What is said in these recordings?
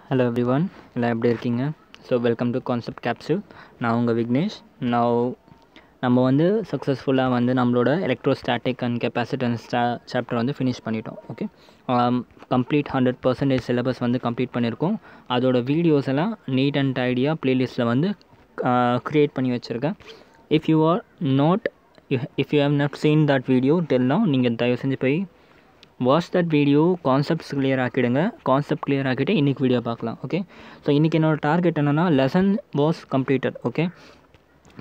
Hello everyone, எல்லாம் எப்படி இருக்கீங்க? So welcome to concept capsule. நான் உங்கள் விக்னேஷ். நம்ம வந்து சக்ஸஸ்ஃபுல்லாக வந்து நம்மளோட எலக்ட்ரோஸ்டாட்டிக் அண்ட் கெப்பாசிட்டன்ஸ் சாப்டர் வந்து ஃபினிஷ் பண்ணிட்டோம். ஓகே, கம்ப்ளீட் 100% சிலபஸ் வந்து கம்ப்ளீட் பண்ணியிருக்கோம். அதோட வீடியோஸ் எல்லாம் நீட் அண்ட் டைடியாக ப்ளேலிஸ்ட்டில் வந்து க்ரியேட் பண்ணி வச்சுருக்கேன். If you have not seen that video till now, நீங்கள் தயவு செஞ்சு போய் watch that video, concepts clear ஆக்கிடுங்க. கான்செப்ட் கிளியர் ஆக்கிட்டு இன்றைக்கி வீடியோ பார்க்கலாம். ஓகே, ஸோ இன்றைக்கி என்னோடய டார்கெட் என்னென்னா lesson was completed. Okay,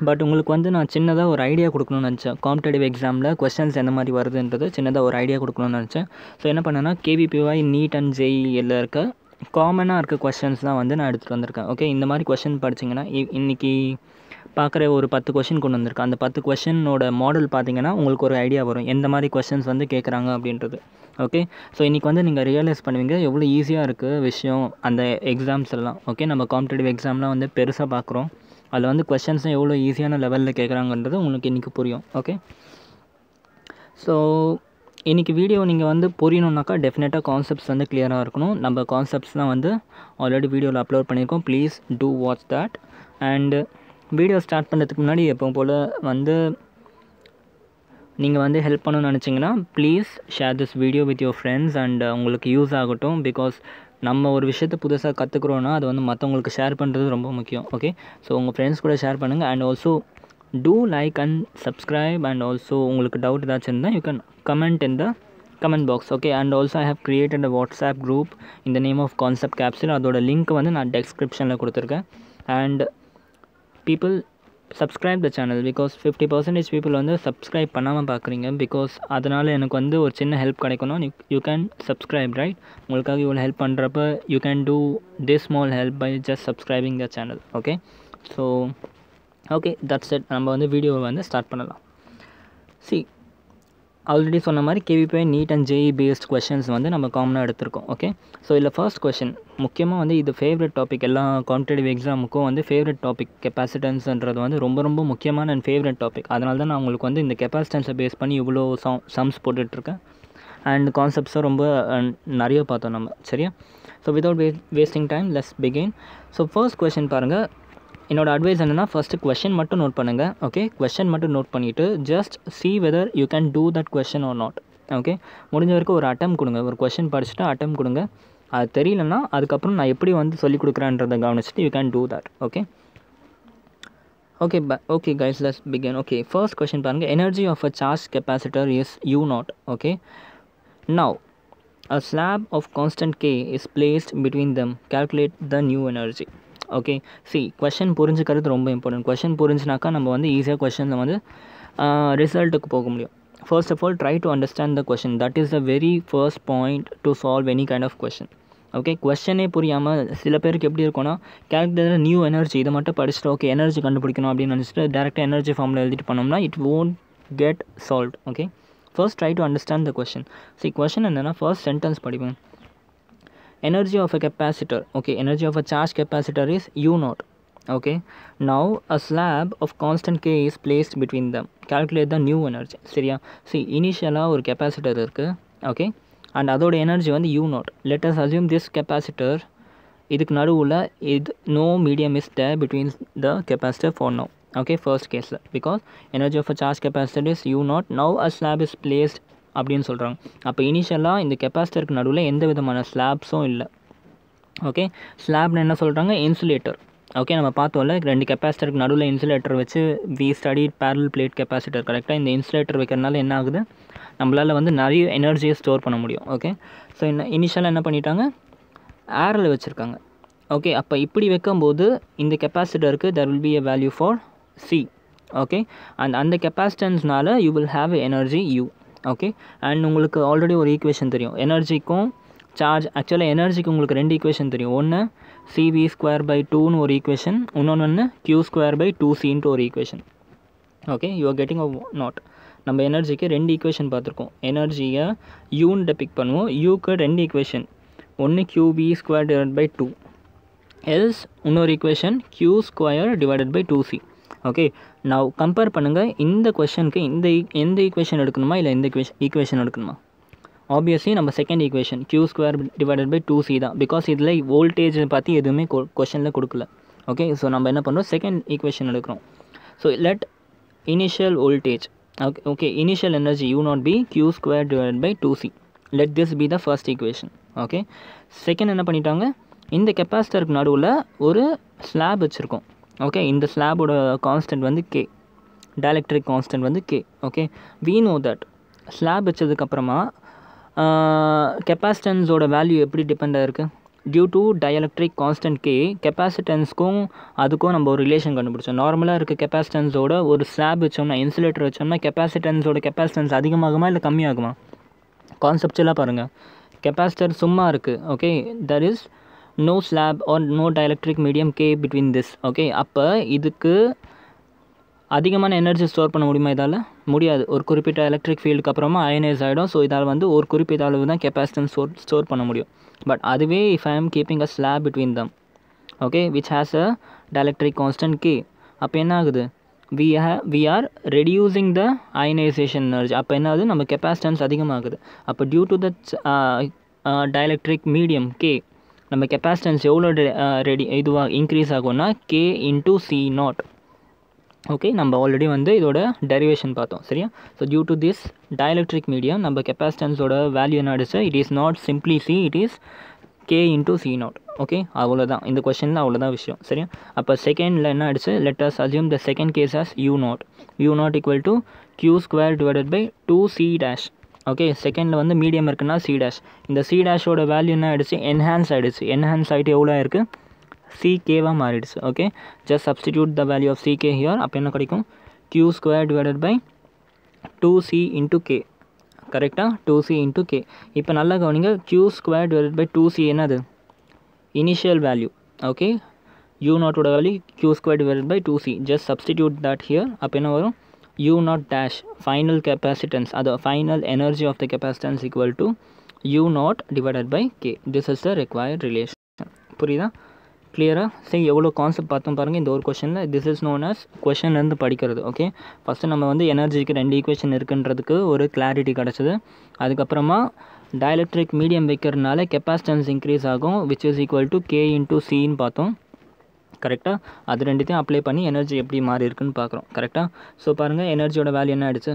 but உங்களுக்கு வந்து நான் சின்னதாக ஒரு ஐடியா கொடுக்கணும்னு நினச்சேன். காம்படேட்டிவ் எக்ஸாமில் கொஸ்டின்ஸ் எந்த மாதிரி வருதுன்றது சின்னதாக ஒரு ஐடியா கொடுக்கணும்னு நினச்சேன். ஸோ என்ன பண்ணேன்னா KVPY, நீட் அண்ட் JEEல இருக்க காமனாக இருக்க கொஸ்டின்ஸ் தான் வந்து நான் எடுத்துகிட்டு வந்திருக்கேன். ஓகே, இந்த மாதிரி கொஸ்டின் படிச்சிங்கன்னா இன்றைக்கி பார்க்குற ஒரு 10 கொஷின் கொண்டு வந்திருக்கேன். அந்த 10 கொஷினோட மாடல் பார்த்தீங்கன்னா உங்களுக்கு ஒரு ஐடியா வரும் எந்த மாதிரி கொஷின்ஸ் வந்து கேட்குறாங்க அப்படின்றது. ஓகே, ஸோ இன்றைக்கி வந்து நீங்கள் ரியலைஸ் பண்ணுவீங்க எவ்வளோ ஈஸியாக இருக்குது விஷயம் அந்த எக்ஸாம்ஸ் எல்லாம். ஓகே, நம்ம காம்படேட்டிவ் எக்ஸாம்லாம் வந்து பெருசாக பார்க்குறோம், அதில் வந்து கொஷின்ஸும் எவ்வளோ ஈஸியான லெவலில் கேட்குறாங்கன்றது உங்களுக்கு இன்றைக்கி புரியும். ஓகே, ஸோ இன்றைக்கி வீடியோ நீங்கள் வந்து புரியணுன்னாக்கா டெஃபினட்டாக கான்செப்ட்ஸ் வந்து கிளியராக இருக்கணும். நம்ம கான்செப்ட்ஸ்லாம் வந்து ஆல்ரெடி வீடியோவில் அப்லோட் பண்ணியிருக்கோம். Please do watch that. And video start பண்ணுறதுக்கு முன்னாடி எப்பவும் போல் வந்து நீங்கள் வந்து ஹெல்ப் பண்ணணும்னு நினச்சிங்கன்னா please share this video with your friends and உங்களுக்கு யூஸ் ஆகட்டும். பிகாஸ் நம்ம ஒரு விஷயத்தை புதுசாக கற்றுக்குறோன்னா அது வந்து மற்றவங்களுக்கு ஷேர் பண்ணுறது ரொம்ப முக்கியம். ஓகே, ஸோ உங்கள் ஃப்ரெண்ட்ஸ் கூட ஷேர் பண்ணுங்கள். And also do like and subscribe. And also உங்களுக்கு டவுட் ஏதாச்சும் இருந்தால் you can comment in the comment box. Okay, and also I have created a WhatsApp group இந்த நேம் ஆஃப் கான்செப்ட் கேப்சூல். அதோட link வந்து நான் டெஸ்கிரிப்ஷனில் கொடுத்துருக்கேன். And people subscribe the channel because 50% people வந்து subscribe பண்ணாமல் பார்க்குறீங்க. பிகாஸ் அதனால் எனக்கு வந்து ஒரு சின்ன ஹெல்ப் கிடைக்கணும். You can subscribe, right? உங்களுக்காக இவ்வளோ ஹெல்ப் பண்ணுறப்ப you can do this small help by just subscribing the channel. Okay, so okay, that's it. நம்ம வந்து வீடியோவை வந்து ஸ்டார்ட் பண்ணலாம். ஆல்ரெடி சொன்ன மாதிரி KVPY, NEET and JEE based questions வந்து நம்ம காமனாக எடுத்திருக்கோம். ஓகே, ஸோ இதில் ஃபர்ஸ்ட் கொஷின் முக்கியமாக வந்து இது ஃபேவரட் டாபிக். எல்லா காம்படேட்டிவ் எக்ஸாமுக்கும் வந்து ஃபேவரட் டாபிக் கெப்பாசிட்டன்ஸ்ன்றது வந்து ரொம்ப ரொம்ப முக்கியமான அண்ட் ஃபேவரட் டாபிக். அதனால தான் நான் உங்களுக்கு வந்து இந்த கெப்பாசிட்டன்ஸை பேஸ் பண்ணி இவ்வளோ சம்ஸ் போட்டுட்ருக்கேன். அண்ட் கான்செப்ட்ஸும் ரொம்ப நிறைய பார்த்தோம் நம்ம. சரியா? So without wasting time let's begin. So first question பாருங்கள். என்னோட அட்வைஸ் என்னென்னா ஃபஸ்ட்டு கொஷின் மட்டும் நோட் பண்ணுங்கள். ஓகே, கொஷின் மட்டும் நோட் பண்ணிவிட்டு just see whether you can do that question or not. Okay, முடிஞ்ச வரைக்கும் ஒரு அட்டெம்ப்ட் கொடுங்க. ஒரு கொஷின் படிச்சுட்டு அட்டெம்ப்ட் கொடுங்க. அது தெரியலன்னா அதுக்கப்புறம் நான் எப்படி வந்து சொல்லிக் கொடுக்குறேன்றதை கவனிச்சுட்டு you can do that. Okay okay guys, let's begin. Okay, first question பாருங்கள். Energy of a charge capacitor is U0. Okay, now a slab of constant K is placed between them. Calculate the new energy. Okay, question புரிஞ்சுக்கிறது ரொம்ப important. Question புரிஞ்சுனாக்கா நம்ம வந்து ஈஸியாக கொஷினில் வந்து ரிசல்ட்டுக்கு போக முடியும். First of all try to understand the question. That is the very first point to solve any kind of question. Okay, கொஷனே புரியாமல் சில பேருக்கு எப்படி இருக்கும்னா கேல்குலேட்டர் நியூ எனர்ஜி இதை மட்டும் படிச்சுட்டு ஓகே எனர்ஜி கண்டுபிடிக்கணும் அப்படின்னு நினச்சிட்டு டேரெக்டாக எனர்ஜி ஃபார்மில் எழுதிட்டு பண்ணோம்னா it won't get solved. Okay, first try to understand the question. Question என்னென்னா ஃபர்ஸ்ட் சென்டென்ஸ் படிப்பேன். Energy of a capacitor. Okay, energy of a charge capacitor is U0. Okay, now a slab of constant K is placed between them. Calculate the new energy. சரியா? இனிஷியலாக ஒரு capacitor இருக்குது. Okay, and அதோட energy வந்து U0. let us assume this capacitor இதுக்கு நடுவில் no medium is there between the capacitor for now. Okay, first case because energy of a charge capacitor is U0. now a slab is placed அப்படின்னு சொல்கிறாங்க. அப்போ இனிஷியலாக இந்த கெப்பாசிட்டருக்கு நடுவில் எந்த விதமான ஸ்லாப்ஸும் இல்லை. ஓகே, ஸ்லாப்னு என்ன சொல்கிறாங்க? இன்சுலேட்டர். ஓகே, நம்ம பார்த்தோம்ல ரெண்டு கெப்பாசிட்டருக்கு நடுவில் இன்சுலேட்டர் வச்சு we study parallel plate capacitor. கரெக்டாக இந்த இன்சுலேட்டர் வைக்கிறதுனால என்ன ஆகுது, நம்மளால் வந்து நிறைய எனர்ஜியை ஸ்டோர் பண்ண முடியும். ஓகே, ஸோ இனிஷியலாக என்ன பண்ணிட்டாங்க, ஏரில் வச்சுருக்காங்க. ஓகே, அப்போ இப்படி வைக்கும்போது இந்த கெப்பாசிட்டருக்கு there will be a value for C. Okay, அந்த கெப்பாசிட்டன்ஸ்னால you will have energy U. Okay, and உங்களுக்கு ஆல்ரெடி ஒரு ஈக்குவேஷன் தெரியும் எனர்ஜிக்கும் சார்ஜ். ஆக்சுவலாக எனர்ஜிக்கு உங்களுக்கு ரெண்டு ஈக்குவேஷன் தெரியும். ஒன்று CV²/2ன்னு ஒரு ஈக்குவேஷன், இன்னொன்று Q²/2C ஒரு equation. Okay, you are getting a not. நம்ம எனர்ஜிக்கு ரெண்டு ஈக்குவேஷன் பார்த்துருக்கோம். எனர்ஜியை யூன்னு டெபிக் பண்ணுவோம். யூக்கு ரெண்டு ஈக்குவேஷன், ஒன்று QV²/2 எல்ஸ் இன்னொரு ஈக்குவேஷன் Q²/2C. ஓகே, நான் கம்பேர் பண்ணுங்கள். இந்த கொஷனுக்கு எந்த ஈக்குவேஷன் எடுக்கணுமா இல்லை இந்த ஈக்குவேஷன் எடுக்கணுமா? ஆப்வியஸ்லி நம்ம second equation q² divided by 2c தான், பிகாஸ் இதில் வோல்டேஜ் பற்றி எதுவுமே கொஷனில் கொடுக்கல. ஓகே, ஸோ நம்ம என்ன பண்ணுறோம், செகண்ட் ஈக்குவேஷன் எடுக்கிறோம். So let initial voltage okay initial energy u naught be q² divided by 2c. let this be the first equation. okay, second என்ன பண்ணிட்டாங்க, இந்த கெப்பாசிட்டருக்கு நடுவில் ஒரு ஸ்லாப் வச்சுருக்கோம். ஓகே, இந்த ஸ்லாபோட கான்ஸ்டன்ட் வந்து k, டைஎலக்ட்ரிக் கான்ஸ்டன்ட் வந்து k. Okay, we know that slab வச்சதுக்கப்புறமா கெப்பாசிட்டன்ஸோட வேல்யூ எப்படி டிபெண்ட் ஆகிருக்கு, due to dielectric constant k, கெப்பாசிட்டன்ஸ்க்கும் அதுக்கும் நம்ம ஒரு ரிலேஷன் கண்டுபிடிச்சோம். நார்மலாக இருக்க கெப்பாசிட்டன்ஸோட ஒரு ஸ்லாப் வச்சோம்னா, இன்சுலேட்டர் வச்சோம்னா கெப்பாசிட்டன்ஸோட கெப்பாசிட்டன்ஸ் அதிகமாகுமா இல்லை கம்மியாகுமா? கான்செப்டுவலாக பாருங்கள், கெப்பாசிட்டர் சும்மா இருக்குது. Okay, that is no slab or no dielectric medium k between this. Okay, அப்போ இதுக்கு அதிகமான எனர்ஜி ஸ்டோர் பண்ண முடியுமா? இதால் முடியாது. ஒரு குறிப்பிட்ட எலக்ட்ரிக் ஃபீல்டுக்கு அப்புறமா அயனைஸ் ஆகிடும். ஸோ இதால் வந்து ஒரு குறிப்பிட்ட அளவு தான் கெப்பாசிட்டன்ஸ் ஸ்டோர் பண்ண முடியும். பட் அதுவே இஃப் ஐ ஆம் keeping a slab between them, okay, which has a dielectric constant k, அப்போ என்ன ஆகுது, we are reducing the ionization energy. அப்போ என்ன ஆகுது, நம்ம கெப்பாசிட்டன்ஸ் அதிகமாகுது. அப்போ due to that dielectric medium k, நம்ம கெப்பாசிட்டன்ஸ் எவ்வளோ இதுவாக இன்க்ரீஸ் ஆகும்னா k இன்ட்டு c0. ஓகே, நம்ம ஆல்ரெடி வந்து இதோட டெரிவேஷன் பார்த்தோம். சரியா? So due to this dielectric medium நம்ம கெப்பாசிட்டன்ஸோட வேல்யூ என்ன ஆகிடுச்சு, it is not simply c, it is k into c0. Okay, அவ்வளோதான் இந்த கொஷனில், அவ்வளோதான் விஷயம். சரியா? அப்போ செகண்டில் என்ன ஆகிடுச்சு, let us assume the second case as u0 equal to q² divided by 2c'. Okay, செகண்டில் வந்து மீடியம் இருக்குன்னா c'. இந்த c' வேல்யூ என்ன ஆகிடுச்சு, என்ஹான்ஸ் ஆகிடுச்சு. என்ஹான்ஸ் ஆகிட்டு எவ்வளோ இருக்குது, ckவாக மாறிடுச்சு. Okay, just substitute the value of ck here. அப்போ என்ன கிடைக்கும், q² divided by 2c into k. கரெக்டாக, 2c இன்ட்டு k. இப்போ நல்லா கவனிங்க, q² டிவைடட் பை 2c என்னது, இனிஷியல் வேல்யூ. ஓகே, u0ஓட value q² divided by 2c. Just substitute that here. அப்போ என்ன வரும், u0 ஃபைனல் கெப்பாசிட்டன்ஸ், அது final energy of the capacitance equal to u0 divided by k. This is the required relation. புரியுதா? கிளியராக? சரி, எவ்வளோ concept பார்த்தோம் பாருங்கள் இந்த ஒரு கொஷனில். திஸ் இஸ் நோன் அஸ் கொஷன்லேருந்து படிக்கிறது. ஓகே, ஃபஸ்ட்டு நம்ம வந்து எனர்ஜிக்கு 2 ஈக்குவேஷன் இருக்குன்றதுக்கு ஒரு கிளாரிட்டி கிடச்சிது. அதுக்கப்புறமா டைஎலக்ட்ரிக் மீடியம் வைக்கிறதுனால கெப்பாசிட்டன்ஸ் இன்க்ரீஸ் ஆகும், which is equal to k into cன்னு பார்த்தோம். கரெக்டாக? அது ரெண்டுத்தையும் அப்ளை பண்ணி எனர்ஜி எப்படி மாறி இருக்குன்னு பார்க்குறோம். கரெக்டாக? ஸோ பாருங்கள், எனர்ஜியோட வேல்யூ என்ன ஆகிடுச்சு,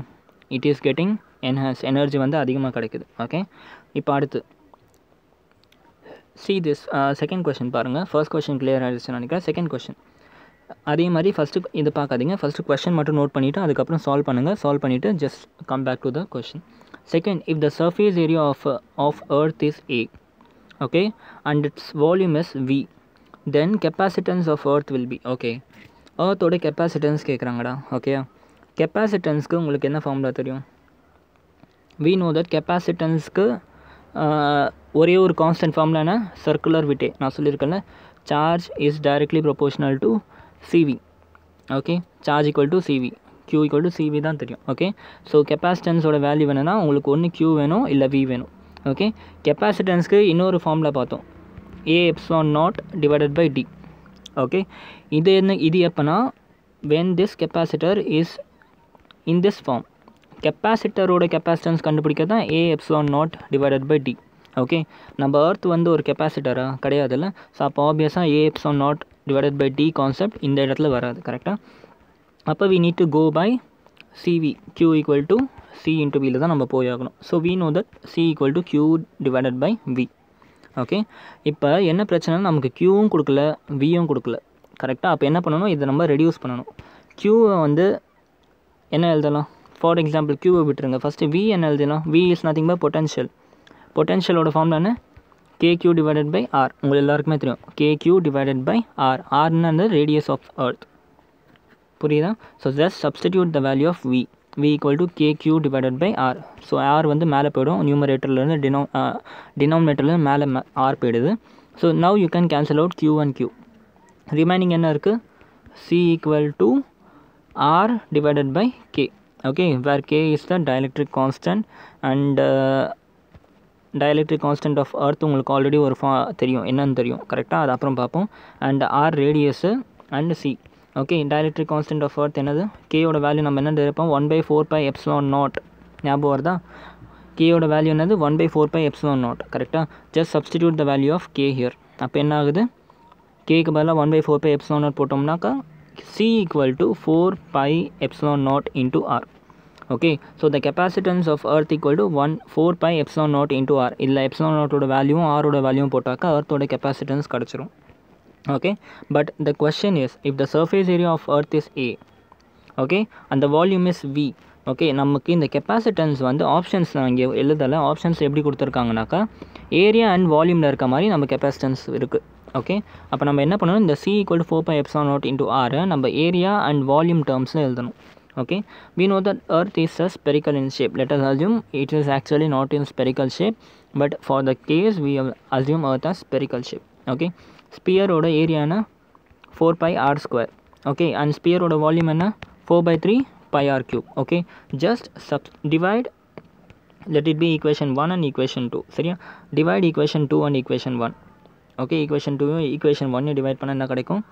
it is getting enhance, energy வந்து அதிகமாக கிடைக்குது. ஓகே, இப்போ அடுத்து see this second question பாருங்கள். ஃபர்ஸ்ட் கொஷின் கிளியர் ஆகிடுச்சுன்னு நினைக்கிறேன். செகண்ட் கொஷின் அதே மாதிரி ஃபஸ்ட்டு இது பார்க்காதீங்க, ஃபஸ்ட்டு கொஷின் மட்டும் நோட் பண்ணிவிட்டு அதுக்கப்புறம் சால்வ் பண்ணுங்கள். சால்வ் பண்ணிவிட்டு just come back to the question. Second, if the surface area of earth is a, okay, and its volume is v, then capacitance of earth will be, okay, earthோட capacitance கேட்குறாங்கடா. Okay, கெப்பாசிட்டன்ஸ்க்கு உங்களுக்கு என்ன formula தெரியும், we know that கெப்பாசிட்டன்ஸ்க்கு ஒரே ஒரு constant ஃபார்முலானா circular விட்டே நான் சொல்லியிருக்கேன்ல, charge is directly proportional to cv. Okay, charge equal to cv, q equal to cv தான் தெரியும். ஓகே, ஸோ கெப்பாசிட்டன்ஸோட வேல்யூ வேணும்னா உங்களுக்கு ஒன்று q வேணும் இல்லை v வேணும். ஓகே, கெப்பாசிட்டன்ஸ்க்கு இன்னொரு ஃபார்முலா பார்த்தோம், a epsilon0 divided by d. Okay, இது எப்போனா when this capacitor is in this form, கெப்பாசிட்டரோட கெப்பாசிட்டன்ஸ் கண்டுபிடிக்க தான் a epsilon0 divided by d. Okay, நம்ம எர்த் வந்து ஒரு கெப்பாசிட்டராக கிடையாதுல்ல. ஸோ அப்போ ஆப்வியஸாக a epsilon0 divided by d concept இந்த இடத்துல வராது. கரெக்டாக? அப்போ we need to go by cv, q equal to c into வியில் தான் நம்ம போய் ஆகணும். So we know that c equal to q divided by v. Okay, இப்போ என்ன பிரச்சனைனா நமக்கு க்யூவும் கொடுக்கல வியும் கொடுக்கல. கரெக்டாக? அப்போ என்ன பண்ணணும், இதை நம்ம ரெடியூஸ் பண்ணணும். க்யூவை வந்து என்ன எழுதலாம், ஃபார் எக்ஸாம்பிள் க்யூவை விட்டுருங்க, ஃபஸ்ட்டு v என்ன எழுதலாம், v is nothing but potential. பொட்டன்ஷியலோட ஃபார்முலா என்ன, kq டிவைடட் பை r. உங்களுக்கு எல்லாருக்குமே தெரியும், kq டிவைடட் பை r. rன்னா அந்த ரேடியஸ் ஆஃப் எர்த். புரியுதா? So just substitute the value of v, v equal to kq divided by r. So r வந்து மேலே போய்டும், நியூமரேட்டர்லேருந்து டினாமினேட்டர்லேருந்து மேலே r போயிடுது. So now you can cancel out q and q. Remaining என்ன இருக்குது, c equal to r divided by k. Okay, where k is the dielectric constant and dielectric constant of earth உங்களுக்கு ஆல்ரெடி ஒரு தெரியும், என்னன்னு தெரியும். கரெக்டாக? அது அப்புறம் பார்ப்போம். And r radius and c. Okay, dielectric constant of earth என்னது, கேயோட வேல்யூ நம்ம என்ன இருப்போம், 1/4πε0. ஞாபகம் வருதா, கேயோட வேல்யூ என்னது 1/4πε0 கரெக்டாக. Just substitute the value of K here. அப்போ என்ன ஆகுது, கேக்கு பதிலாக 1/4πε0 போட்டோம்னாக்கா C equal to 4πε0 into R. Okay, so the capacitance of earth equal to 4πε0 into R. இதில் ε0 வேல்யூவும் R வேல்யூவும் போட்டாக்கா earthோட capacitance கிடச்சிரும். Okay, but the question is, if the surface area of earth is A, okay, and the volume is V, okay, நமக்கு இந்த capacitance வந்து options நான் இங்கே எழுதலை. ஆப்ஷன்ஸ் எப்படி கொடுத்துருக்காங்கனாக்கா ஏரியா அண்ட் வால்யூமில் இருக்க மாதிரி நம்ம capacitance இருக்குது. ஓகே, அப்போ நம்ம என்ன பண்ணணும், இந்த C equal to 4πε0 into R நம்ம ஏரியா அண்ட் வால்யூம் டேர்ம்ஸில் எழுதணும். Okay, we know that earth is a spherical in shape. Let us assume it is actually not in spherical shape, but for the case we assume earth as spherical shape. Okay, sphere oda area na 4πr square. Okay, and sphere oda volume na 4/3 pi r cube. Okay, just divide, let it be equation 1 and equation 2. சரியா, divide equation 2 and equation 1. Okay, equation 2 equation 1 divide பண்ணா என்ன கிடைக்கும்?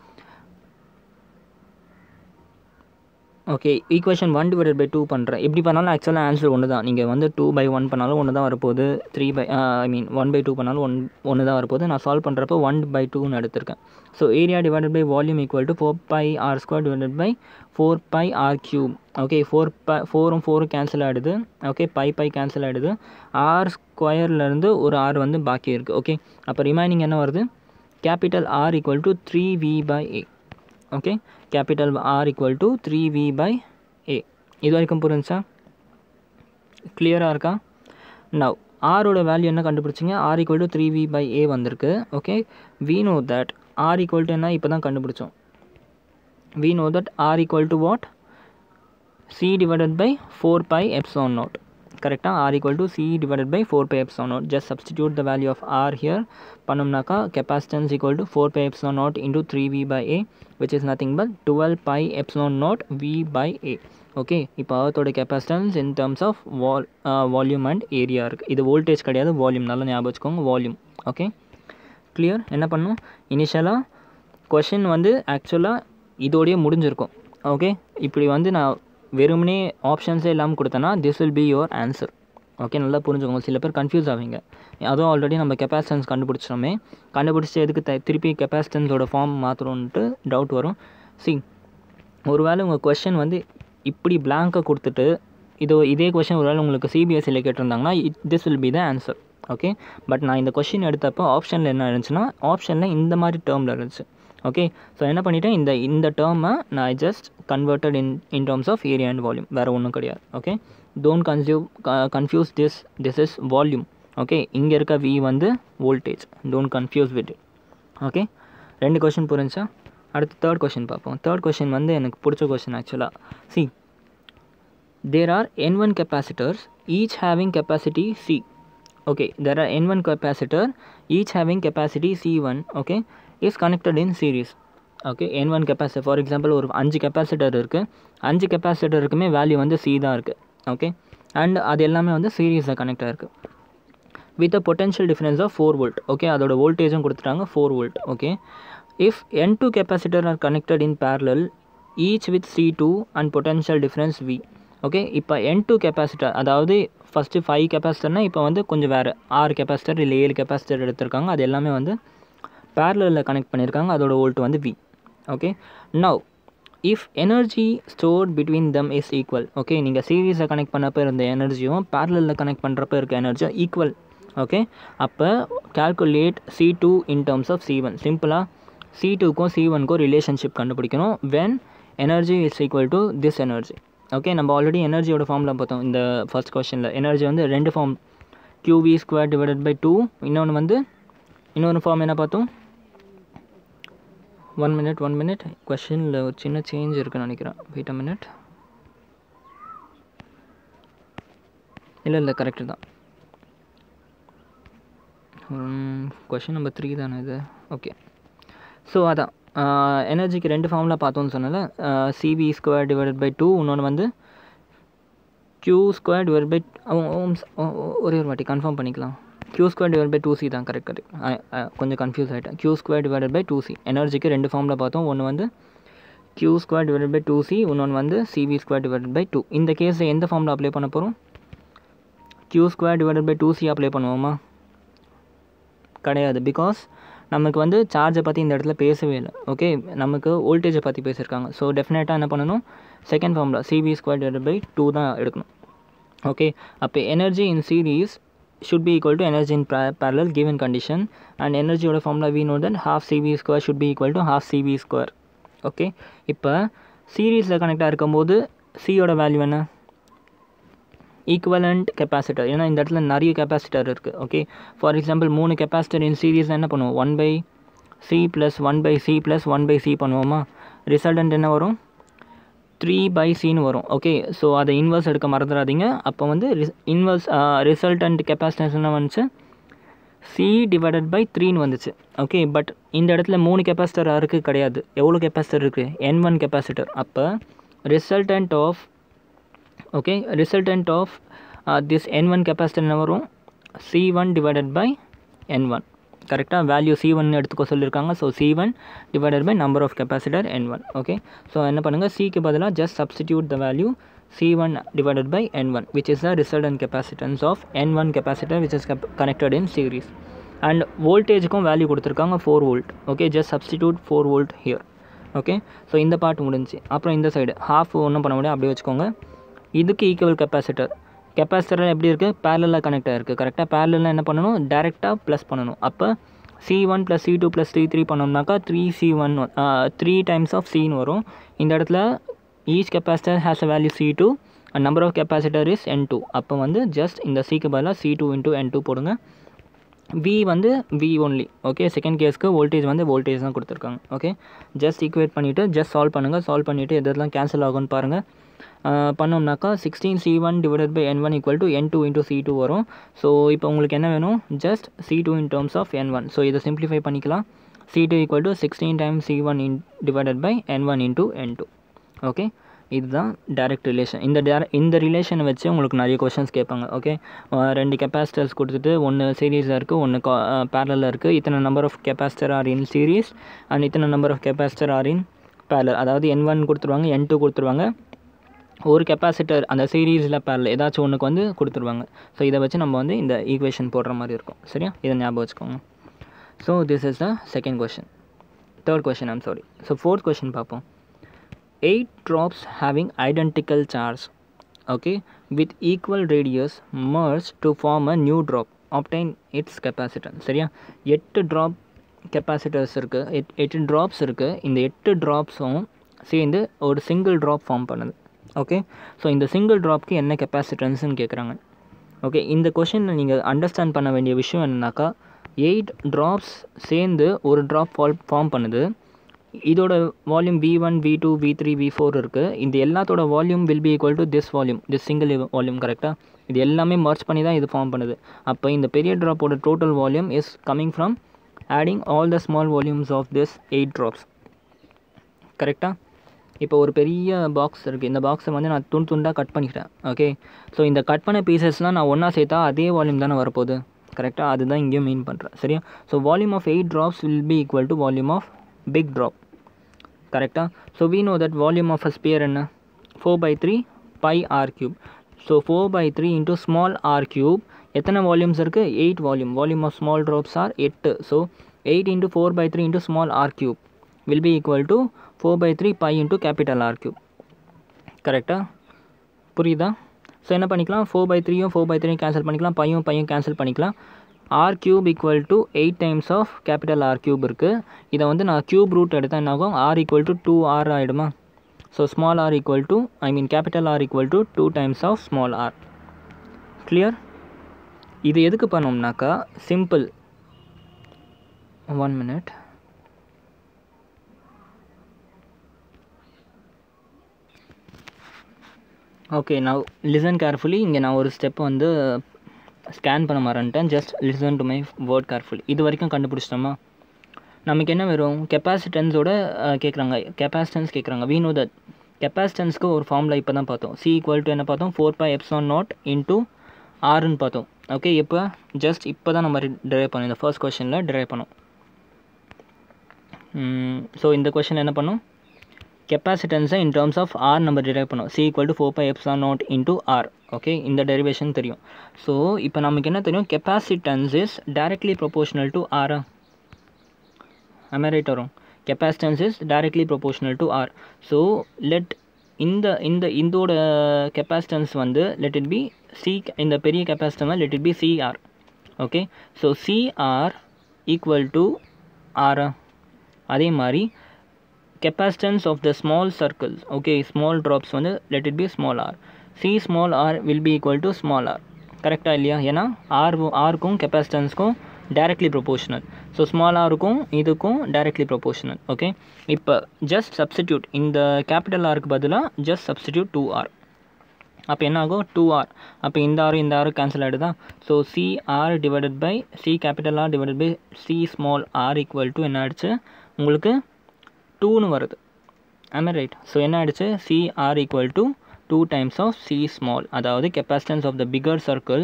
Okay, equation 1 divided by 2 பண்ணுறேன். எப்படி பண்ணாலும் ஆக்சுவலாக answer ஒன்று தான். நீங்கள் வந்து 2/1 பண்ணாலும் ஒன்று தான் வரப்போகுது, 1/2 பண்ணாலும் ஒன்று தான் வரப்போகுது. நான் சால்வ் பண்ணுறப்போ 1/2ன்னு எடுத்திருக்கேன். So area divided by volume equal to 4πr² divided by 4πr³. Okay, 4ம் 4 கேன்சல் ஆகிடுது. ஓகே, பை கேன்சல் ஆகிடுது. ஆர் ஸ்கொயர்லேருந்து ஒரு ஆர் வந்து பாக்கி இருக்குது. ஓகே, அப்போ ரிமைனிங் என்ன வருது, capital R equal to 3V/A. Okay, capital R equal to 3V/A. இது வரைக்கும் புரிஞ்சா, கிளியராக இருக்கா? நவ் ஆரோட வேல்யூ என்ன கண்டுபிடிச்சிங்க, R equal to 3V/A வந்திருக்கு. Okay, we know that R equal to என்ன இப்போ தான் கண்டுபிடிச்சோம். we know that R equal to what, C divided by 4πε0. கரெக்டாக, R equal to C divided by 4πε0. just substitute the value of R here. பண்ணோம்னாக்கா capacitance equal to 4πε0 into 3V/A, which is nothing but 12πε0 V/A. Okay, இப்போ earthோட capacitance in terms of volume and area இருக்குது. இது voltage கிடையாது, volume. நல்லா ஞாபகம் வச்சுக்கோங்க, volume. Okay, clear. என்ன பண்ணணும், இனிஷியலாக கொஷின் வந்து ஆக்சுவலாக இதோடையே முடிஞ்சிருக்கும். ஓகே, இப்படி வந்து நான் வெறுமனே ஆப்ஷன்ஸே இல்லாமல் கொடுத்தேன்னா this will be your answer. Okay, நல்லா புரிஞ்சுக்கோங்க. சில பேர் கன்ஃபியூஸ் ஆவீங்க. அதுவும் ஆல்ரெடி நம்ம கெப்பாசிட்டன்ஸ் கண்டுபிடிச்சிட்டோமே, கண்டுபிடிச்சி எதுக்கு திருப்பி கெப்பாசிட்டன்ஸோட ஃபார்ம் மாற்றுறோன்ட்டு டவுட் வரும். ஒருவேளை உங்கள் கொஷின் வந்து இப்படி பிளாங்காக கொடுத்துட்டு இதே கொஷின் ஒருவேளை உங்களுக்கு சிபிஎஸ்சியில் கேட்டிருந்தாங்கன்னா this will be the answer. Okay, but நான் இந்த கொஷின் எடுத்தப்போ ஆப்ஷனில் என்ன இருந்துச்சுன்னா, ஆப்ஷனில் இந்த மாதிரி டேர்மில் இருந்துச்சு. ஓகே, ஸோ என்ன பண்ணிட்டேன், இந்த டேர்மை நான் just converted in terms of area and volume, வேறு ஒன்றும் கிடையாது. Okay, don't confuse this is volume. Okay, இங்கே இருக்க V வந்து voltage, don't confuse with it. Okay, 2 question புரிஞ்சா. அடுத்து தேர்ட் கொஷின் பார்ப்போம். தேர்ட் கொஷின் வந்து எனக்கு பிடிச்ச கொஷின் ஆக்சுவலாக. there are N1 capacitors each having capacity C. Okay, there are N1 capacitor each having capacity C1. Okay, is connected in series. Okay, N1 capacitor, for example ஒரு 5 capacitor இருக்குது. 5 கெப்பாசிட்டருக்குமே value வந்து C தான் இருக்குது. Okay, and அது எல்லாமே வந்து சீரீஸில் connect ஆகிருக்கு with a potential difference of 4 volt. Okay, அதோட வோல்டேஜும் கொடுத்துட்டாங்க 4 volt. Okay, if N2 capacitor are connected in parallel each with C2 and potential difference V. Okay, இப்போ N2 கெப்பாசிட்டர், அதாவது ஃபஸ்ட்டு 5 கெப்பாசிட்டர்னால் இப்போ வந்து கொஞ்சம் வேறு 6 கெப்பாசிட்டர் இல்லை 7 கெப்பாசிட்டர் எடுத்திருக்காங்க. அது எல்லாமே வந்து parallel கனெக்ட் பண்ணியிருக்காங்க. அதோட வோல்ட் வந்து V. Okay, now if energy stored between them is equal. Okay, நீங்கள் சீரீஸை கனெக்ட் பண்ணப்போ இருந்த எனர்ஜியும் parallel கனெக்ட் பண்ணுறப்போ இருக்க எனர்ஜியும் ஈக்குவல். ஓகே, அப்போ calculate C2 in terms of C1. சிம்பிளாக C2க்கும் C1க்கும் ரிலேஷன்ஷிப் கண்டுபிடிக்கணும். When energy is equal to this energy. Okay, நம்ம ஆல்ரெடி எனர்ஜியோட ஃபார்மில் பார்த்தோம். இந்த ஃபர்ஸ்ட் கொஸ்டினில் எனர்ஜி வந்து 2 ஃபார்ம், QV² டிவைடட் பை 2. இன்னொன்று ஃபார்ம் என்ன பார்த்தோம், 1 minute கொஸ்டினில் ஒரு சின்ன சேஞ்ச் இருக்குன்னு நினைக்கிறேன். Wait a minute. இல்லை கரெக்டு தான். கொஷின் நம்பர் 3 தானே இது. ஓகே, ஸோ அதான் எனர்ஜிக்கு 2 ஃபார்முலா பார்த்தோன்னு சொன்னல, CV² டிவைடட் பை 2, இன்னொன்று வந்து Q² டிவைட் பை, ஒரே ஒரு வாட்டி கன்ஃபார்ம் பண்ணிக்கலாம். Q² டிவைட் பை 2C தான். கரெக்ட். கொஞ்சம் கன்ஃபியூஸ் ஆகிட்டேன். Q² divide by 2C. எனர்ஜிக்கு 2 formula பார்த்தோம். ஒன்று வந்து Q² டிவைட் பை 2C, இன்னொன்று வந்து CV² டிவைட் பை 2. இந்த கேஸில் எந்த ஃபார்முலா அப்ளை பண்ண போகிறோம், Q² divided by 2C apply பண்ணுவோமா? கிடையாது. பிகாஸ் நமக்கு வந்து சார்ஜை பற்றி இந்த இடத்துல பேசவே இல்லை. ஓகே, நமக்கு வோல்டேஜை பற்றி பேசியிருக்காங்க. ஸோ டெஃபினட்டாக என்ன பண்ணணும், second formula CV² divided by 2 தான் எடுக்கணும். ஓகே, அப்போ energy in series should be equal to energy in parallel given condition, and energy oda formula we know that half CV² should be equal to half CV². Okay, இப்போ சீரீஸில் கனெக்டாக இருக்கும்போது சியோட value என்ன? Equivalent capacitor. ஏன்னா இந்த இடத்துல நிறைய capacitor இருக்குது. ஓகே, ஃபார் எக்ஸாம்பிள் 3 கெப்பாசிட்டர் இன் சீரீஸில் என்ன பண்ணுவோம், 1/C + 1/C + 1/C பண்ணுவோமா? ரிசல்டன்ட் என்ன வரும்? 3/Cன்னு வரும். ஓகே, ஸோ அதை இன்வர்ஸ் எடுக்க மறந்துடாதீங்க. அப்போ வந்து இன்வர்ஸ் ரிசல்டன்ட் கெப்பாசிட்டன்ஸ் என்ன வந்துச்சு, C டிவைடட் பை 3ன்னு வந்துச்சு. ஓகே, பட் இந்த இடத்துல 3 கெப்பாசிட்டர் இருக்குது கிடையாது. எவ்வளோ கெப்பாசிட்டர் இருக்குது? N1 capacitor. அப்போ resultant of this N1 capacitor என்ன வரும்? C1 divided by N1. கரெக்டாக வேல்யூ C1 எடுத்துக்க சொல்லியிருக்காங்க. So C1 divided by number of capacitor N1. Okay, so என்ன பண்ணுங்கள், சிக்கு பதிலாக just substitute the value C1 divided by N1 which is the resultant capacitance of N1 capacitor which is connected in series. And வோல்டேஜுக்கும் value கொடுத்துருக்காங்க 4 volt. Okay, just substitute 4 volt here. Okay, so இந்த part முடிஞ்சு. அப்புறம் இந்த side half ஒன்றும் பண்ண முடியாது, அப்படியே வச்சுக்கோங்க. இதுக்கு ஈக்குவல் கெப்பாசிட்டர் எப்படி இருக்குது, பேரலாக கனெக்ட் ஆகிருக்கு. கரெக்டாக பேரலில் என்ன பண்ணணும், டேரெக்டாக ப்ளஸ் பண்ணணும். அப்போ C1 + C2 + C3 பண்ணோம்னாக்கா 3C1 3 times of Cன்னு வரும். இந்த இடத்துல each capacitor has a value C2 and number of capacitor is N2. அப்போ வந்து ஜஸ்ட் இந்த சிக்கு பதிலாக C2 × N2 போடுங்க. V வந்து V ஒன்லி. ஓகே, செகண்ட் கேஸ்க்கு வோல்டேஜ் வந்து வோல்டேஜ் தான் கொடுத்துருக்காங்க. ஓகே, ஜஸ்ட் ஈக்குவேட் பண்ணிவிட்டு ஜஸ்ட் சால்வ் பண்ணுங்கள். சால்வ் பண்ணிவிட்டு எதெல்லாம் கேன்சல் ஆகும்னு பாருங்கள். பண்ணோம்னாக்கா 16C1 divided by N1 equal to N2 × C2 வரும். ஸோ இப்போ உங்களுக்கு என்ன வேணும், ஜஸ்ட் C2 in terms of N1. So இதை சிம்பிளிஃபை பண்ணிக்கலாம். C2 equal to 16 times C1 divided by N1 × N2. Okay, இதுதான் டைரக்ட் ரிலேஷன். இந்த ரிலேஷனை வச்சு உங்களுக்கு நிறைய கொஷின்ஸ் கேட்பாங்க. ஓகே, 2 கெப்பாசிட்டர்ஸ் கொடுத்துட்டு ஒன்று சீரீஸில் இருக்குது, ஒன்று பேரலில் இருக்குது. இத்தனை number of capacitor are in series and இத்தனை number of capacitor are in parallel. அதாவது N1 கொடுத்துருவாங்க, N2 கொடுத்துருவாங்க, ஒரு கெப்பாசிட்டர் அந்த சீரீஸில் பேரலல் ஏதாச்சும் ஒன்றுக்கு வந்து கொடுத்துருவாங்க. ஸோ இதை வச்சு நம்ம வந்து இந்த ஈக்குவேஷன் போடுற மாதிரி இருக்கும். சரியா, இதை ஞாபகம் வச்சுக்கோங்க. So this is the second question. Third question, I'm sorry. So fourth question பார்ப்போம். 8 drops having identical charge, okay, with equal radius merge to form a new drop, obtain its capacitance. சரியா, 8 drop capacitors இருக்குது, 8 drops இருக்குது. இந்த 8 ட்ராப்ஸும் சேர்ந்து ஒரு single drop form பண்ணுது. Okay, so இந்த single ட்ராப்க்கு என்ன கெப்பாசிட்டன்ஸ்னு கேட்குறாங்க. ஓகே, இந்த கொஷினில் நீங்கள் அண்டர்ஸ்டாண்ட் பண்ண வேண்டிய விஷயம் என்னன்னாக்கா, 8 ட்ராப்ஸ் சேர்ந்து ஒரு ட்ராப் ஃபார்ம் பண்ணுது. இதோட volume V1 V2 V3 V4 இருக்குது. இந்த எல்லாத்தோட volume will be equal to this volume, this single volume. கரெக்டாக, இது எல்லாமே மர்ச் பண்ணி தான் இது ஃபார்ம் பண்ணுது. அப்போ இந்த பெரிய ட்ராப்போட total volume is coming from adding all the small volumes of this 8 drops. கரெக்டாக, இப்போ ஒரு பெரிய பாக்ஸ் இருக்குது. இந்த பாக்ஸை வந்து நான் துண்டாக கட் பண்ணிக்கிறேன். ஓகே, ஸோ இந்த கட் பண்ண பீசஸ்லாம் நான் ஒன்றா சேர்த்தா அதே வால்யூம் தானே வரப்போகுது. கரெக்டாக, அதுதான் இங்கேயும் மீன் பண்ணுறேன். சரியா, so volume of 8 drops will be equal to volume of big drop. கரெக்டாக, so we know that volume of a sphere என்ன, 4/3 pi r3. So 4/3 into small r3 எத்தனை வால்யூம்ஸ் இருக்குது, 8 volume. Volume of small drops are 8. So 8 into 4/3 into small r3 will be equal to 4/3 pi into capital R3. கரெக்டாக, புரியுதா? So என்ன பண்ணிக்கலாம், 4/3யும் 4/3 cancel பண்ணிக்கலாம், பையும் cancel பண்ணிக்கலாம். R³ equal to 8 times of capital R³ இருக்குது. இதை வந்து நான் க்யூப் ரூட் எடுத்தால் என்ன ஆகும், R ஈக்குவல் டு 2R ஆகிடுமா. So small r equal to capital R equal to 2 times of small r. Clear? இது எதுக்கு பண்ணோம்னாக்கா சிம்பிள். 1 minute. ஓகே, நான் லிசன் கேர்ஃபுல்லி. இங்கே நான் ஒரு ஸ்டெப் வந்து ஸ்கேன் பண்ண மறந்துட்டேன். Just listen to my word carefully. இது வரைக்கும் கண்டுபிடிச்சிட்டோமா? நமக்கு என்ன வரும், கெப்பாசிட்டன்ஸோட கேட்குறாங்க, கெப்பாசிட்டன்ஸ் கேட்குறாங்க. we know that கெப்பாசிட்டன்ஸ்க்கு ஒரு ஃபார்முலா இப்போ தான் பார்த்தோம். C ஈக்குவல் டு என்ன பார்த்தோம், 4πε0 இன்ட்டு ஆர்ன்னு பார்த்தோம். ஓகே, இப்போ ஜஸ்ட் இப்போ தான் நம்ம டிரைவ் பண்ணோம், இந்த ஃபர்ஸ்ட் கொஷனில் டிரைவ் பண்ணோம். ஸோ இந்த கொஷனில் என்ன பண்ணோம், கெப்பாசிட்டன்ஸை இன் டேர்ம்ஸ் ஆஃப் ஆர் நம்ம டிரைவ் பண்ணோம். C equal to 4πε0 into R. Okay, இந்த டெரிவேஷன் தெரியும். ஸோ இப்போ நமக்கு என்ன தெரியும், capacitance is directly proportional to R. am I right வரும்? Capacitance is directly proportional to R. So let இந்தோட capacitance வந்து let it be C, இந்த பெரிய capacitance let it be CR. okay, so CR equal to R. அதே மாதிரி capacitance of the small circles, okay, small drops வந்து let it be small r. C small r will be equal to small r. கரெக்டா இல்லையா? ஏன்னா ஆர்க்கும் கெப்பாசிட்டன்ஸ்க்கும் directly proportional. So small ஆருக்கும் இதுக்கும் directly proportional. Okay, இப்போ just substitute, இந்த capital ஆருக்கு பதிலாக ஜஸ்ட் சப்ஸ்டிடியூட் 2R. அப்போ என்ன ஆகும், 2R. அப்போ இந்த ஆரும் கேன்சல் ஆகிடுதா? So CR divided by C capital R divided by C small R equal to என்ன ஆகிடுச்சு உங்களுக்கு 2ன்னு வருது. am I right? ஸோ என்ன ஆகிடுச்சு, CR equal to 2 times of C small, அதாவது capacitance of the bigger circle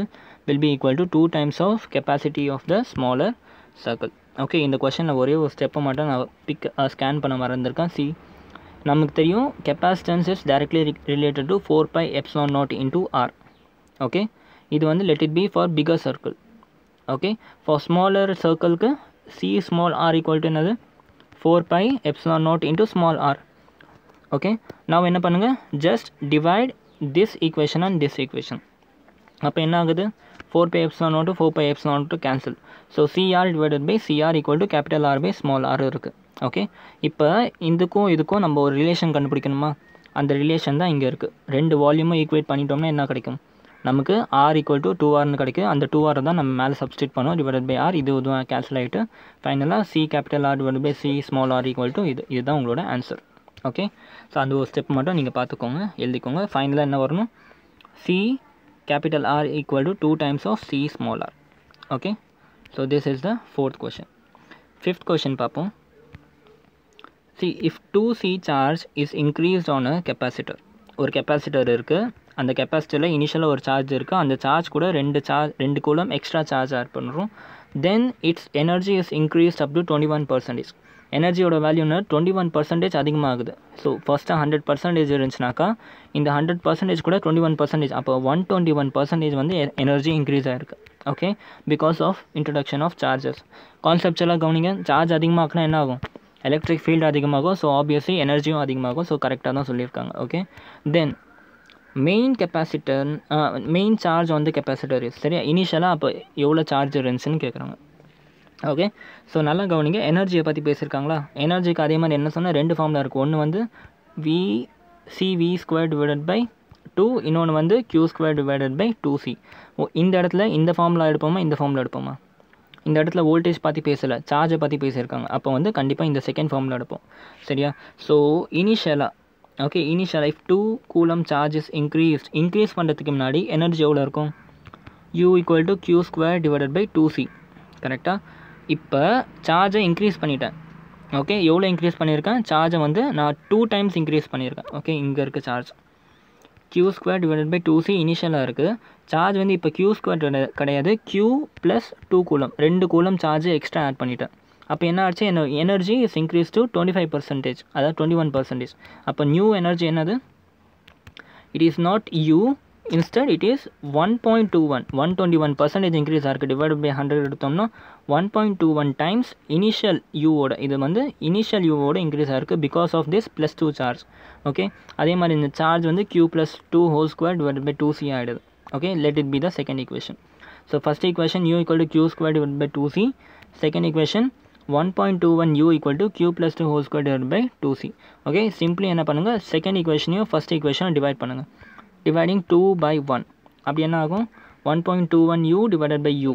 will be equal to 2 times of capacity of the smaller circle. Okay, இந்த கொஷனில் ஒரே ஒரு ஸ்டெப்பை மட்டும் நான் ஸ்கேன் பண்ண மறந்துருக்கேன். சி, நமக்கு தெரியும் capacitance is directly related to 4 pi epsilon naught into R. Okay, இது வந்து let it be for bigger circle. Okay, for smaller circleக்கு C small r equal to என்னது 4 pi epsilon naught into small r. Okay, நான் என்ன பண்ணுங்கள், just divide this equation and this equation. அப்போ என்ன ஆகுது, 4 pi epsilon naught 4 pi epsilon naught cancel. So CR divided by CR equal to capital R by small r இருக்குது. Okay, இப்போ இதுக்கும் நம்ம ஒரு ரிலேஷன் கண்டுபிடிக்கணுமா? அந்த ரிலேஷன் தான் இங்கே இருக்குது. ரெண்டு வால்யூமும் ஈக்குவேட் பண்ணிட்டோம்னா என்ன கிடைக்கும் நமக்கு, R ஈக்குவல் டு 2Rன்னு கிடைக்கும். அந்த 2R தான் நம்ம மேலே சப்ஸ்டிட் பண்ணோம், டிவைடட் பை R. இதுவும் கேன்சல் ஆகிட்டு ஃபைனலாக C capital R divided by C small R equal to இதுதான் உங்களோட ஆன்சர். ஓகே, ஸோ அந்த ஒரு ஸ்டெப் மட்டும் நீங்கள் பார்த்துக்கோங்க, எழுதிக்கோங்க. ஃபைனலாக என்ன வரணும், C capital R equal to 2 times of C small r. Okay, so this is the fourth question. Fifth question பார்ப்போம். See, if 2C charge is increased on a capacitor, ஒரு கெப்பாசிட்டர் இருக்குது, அந்த கெப்பாசிட்டரில் இனிஷியலாக ஒரு சார்ஜ் இருக்குது, அந்த சார்ஜ் கூட ரெண்டு கூலம் எக்ஸ்ட்ரா சார்ஜ் ஆட் பண்ணுறோம். Then it's energy is increased up to 21%. எனர்ஜியோட வேல்யூன்னு 21% அதிகமாகுது. ஸோ ஃபஸ்ட்டு 100% இருந்துச்சுனாக்கா இந்த 100% கூட 21%, அப்போ 121% வந்து எனர்ஜி இன்க்ரீஸ் ஆகிருக்கு. Okay, because of introduction of charges. கான்செப்ட்ஸெல்லாம் கவனிங்க, சார்ஜ் அதிகமாக்குனா என்ன ஆகும், எலக்ட்ரிக் ஃபீல்டு அதிகமாகும். ஸோ ஆப்வியஸ்லி எனர்ஜியும் அதிகமாகும். ஸோ கரெக்டாக தான் சொல்லியிருக்காங்க. Okay, then main capacitor, main charge வந்து கெப்பாசிட்டர் சரியா, இனிஷியலாக அப்போ எவ்வளோ சார்ஜ் இருந்துச்சுன்னு கேட்குறாங்க. ஓகே, ஸோ நல்லா கவனிங்க, எனர்ஜியை பற்றி பேசியிருக்காங்களா? எனர்ஜிக்கு அதே மாதிரி என்ன சொன்னால் ரெண்டு ஃபார்மில் இருக்குது. ஒன்று வந்து CV ஸ்கொயர் டிவைடட் பை 2, இன்னொன்று வந்து Q square divided by 2C. இந்த இடத்துல இந்த ஃபார்மில் எடுப்போமா, இந்த ஃபார்மில் எடுப்போமா? இந்த இடத்துல வோல்டேஜ் பற்றி பேசலை, சார்ஜை பற்றி பேசியிருக்காங்க. அப்போ வந்து கண்டிப்பாக இந்த செகண்ட் ஃபார்மில் எடுப்போம் சரியா. ஸோ இனிஷியலாக ஓகே, இனிஷியலாக இஃப் 2 கூலம் சார்ஜஸ் இன்க்ரீஸ் பண்ணுறதுக்கு முன்னாடி எனர்ஜி எவ்வளோ இருக்கும், U equal to Q square divided by 2C. கரெக்டாக, இப்போ சார்ஜை இன்க்ரீஸ் பண்ணிட்டேன். ஓகே, எவ்வளோ இன்க்ரீஸ் பண்ணியிருக்கேன், சார்ஜை வந்து நான் 2 times இன்க்ரீஸ் பண்ணியிருக்கேன். ஓகே, இங்கே இருக்குது charge Q square divided by 2C இனிஷியலாக இருக்குது. சார்ஜ் வந்து இப்போ Q ஸ்கொயர் கிடையாது, Q plus 2 coulomb, 2 coulomb charge extra add பண்ணிட்டேன். அப்போ என்ன ஆச்சு, எனர்ஜி இஸ் இன்க்ரீஸ் டு 25%, அதாவது 21%. அப்போ நியூ எனர்ஜி என்னது, it is not U, instead it is 1.21, 121% increase ஆகிருக்கு. டிவைட் பை 100 எடுத்தோம்னா 1.21 டைம்ஸ் இனிஷியல் யூவோட, இது வந்து இனிஷியல் யூவோட இன்க்ரீஸ் ஆகிருக்கு because of this plus 2 charge. Okay, அதே மாதிரி இந்த சார்ஜ் வந்து Q plus 2 whole square divide by 2C ஆகிடுது. Okay, let it be the second equation. So first equation U equal to Q square divide by 2C. Second equation 1.21 U equal to Q plus 2 whole square divide by 2C. Okay, simply என்ன பண்ணுங்கள், second ஈக்குவேஷனையும் first ஈக்குவேஷனும் divide பண்ணுங்கள். dividing 2 by 1, அப்படி என்ன ஆகும், 1.21 U divided by U,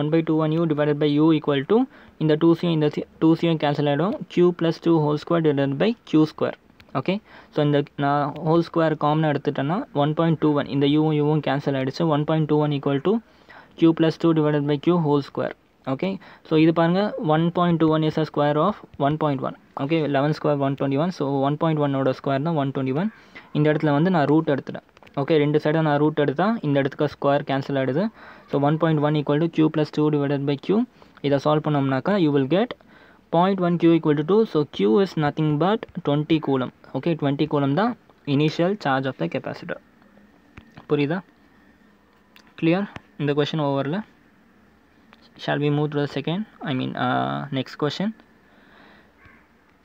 1/21 U divided by U equal to இந்த 2C cancel ஆகிடும், Q plus 2 whole square divided by Q square. Okay, so இந்த நான் ஹோல் ஸ்கொயர் காமனாக எடுத்துட்டேன்னா 1.21, இந்த யூவும் கேன்சல் ஆகிடுச்சு. 1.21 equal to Q plus 2 divided by Q whole square. Okay, so இது பாருங்கள், 1.21 is a square of 1.1. Okay, 11 square 121. So 1.1ஓட square தான் 121. இந்த இடத்துல வந்து நான் ரூட் எடுத்துட்டேன். ஓகே, ரெண்டு சைடும் நான் ரூட் எடுத்தால் இந்த இடத்துக்கு ஸ்கொயர் கேன்சல் ஆகிடுது. So 1.1 equal to Q plus 2 divided by Q. இதை சால்வ் பண்ணோம்னாக்கா you will get 0.1 Q equal to 2. So Q is nothing but 20 coulomb. ஓகே, 20 கூலம் தான் initial charge of the capacitor. புரியுதா? clear இந்த question overல. shall we move to the second next question.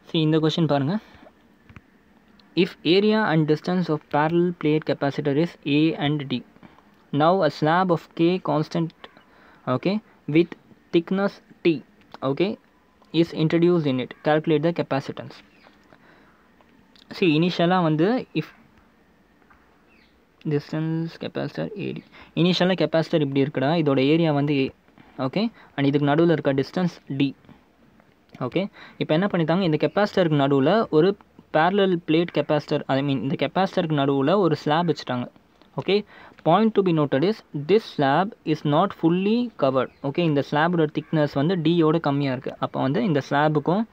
see இந்த question பாருங்க. if area and distance of parallel plate capacitor is A and D, now a slab of K constant, okay, with thickness T, okay, is introduced in it. Calculate the capacitance. see initially வந்து if distance capacitor AD, initially capacitor இப்படி இருக்குடா, இதோட area வந்து A, okay, and இதுக்கு நடுவில் இருக்க distance D, okay. இப்போ என்ன பண்ணிட்டாங்க, இந்த கெப்பாசிட்டருக்கு நடுவில் ஒரு parallel plate capacitor, இந்த கெப்பாசிட்டருக்கு நடுவில் ஒரு ஸ்லாப் வச்சுட்டாங்க, okay. Point to be noted is this slab is not fully covert, okay. இந்த ஸ்லாபோட திக்னஸ் வந்து டியோட கம்மியாக இருக்குது. அப்போ வந்து இந்த ஸ்லாபுக்கும்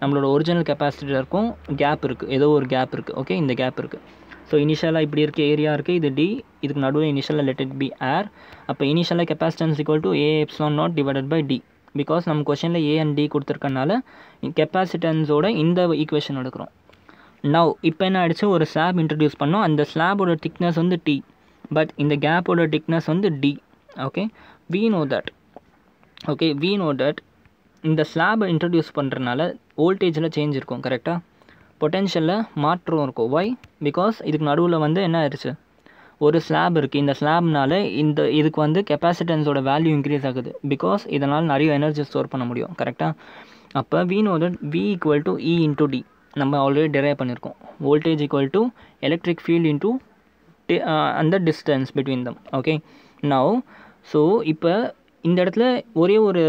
நம்மளோட ஒரிஜினல் கெப்பாசிட்டருக்கும் கேப் இருக்குது, ஏதோ ஒரு கேப் இருக்குது, ஓகே. இந்த கேப் இருக்குது. ஸோ இனிஷியலாக இப்படி இருக்க ஏரியா இருக்குது, இது டி, இதுக்கு நடுவில் இனிஷியலாக லெட் இட் பி ஏர். அப்போ இனிஷியலாக capacitance equal to A epsilon naught divided by D. Because நம்ம கொஷனில் ஏ அண்ட் டி கொடுத்துருக்கனால கெப்பாசிட்டன்ஸோட இந்த ஈக்குவேஷன் எடுக்கிறோம். நவ் இப்போ என்ன ஆகிடுச்சு, ஒரு ஸ்லாப் இன்ட்ரடியூஸ் பண்ணோம், அந்த ஸ்லாபோட திக்னஸ் வந்து டி, பட் இந்த கேப்போட திக்னஸ் வந்து D, okay. We know that இந்த ஸ்லாபை இன்ட்ரடியூஸ் பண்ணுறதுனால வோல்டேஜில் சேஞ்ச் இருக்கும், கரெக்டாக. பொட்டென்ஷியலில் மாற்றம் இருக்கும். ஒய்? பிகாஸ் இதுக்கு நடுவில் வந்து என்ன ஆயிடுச்சு, ஒரு ஸ்லாப் இருக்குது, இந்த ஸ்லாப்னால இதுக்கு வந்து கெப்பாசிட்டன்ஸோட வேல்யூ இன்க்ரீஸ் ஆகுது, பிகாஸ் இதனால் நிறைய எனர்ஜி ஸ்டோர் பண்ண முடியும், கரெக்டாக. அப்போ we know that V equal to E into D நம்ம ஆல்ரெடி டெரைவ் பண்ணியிருக்கோம். Voltage equal to electric field into அந்த distance between them, okay. Now so இப்போ இந்த இடத்துல ஒரே ஒரு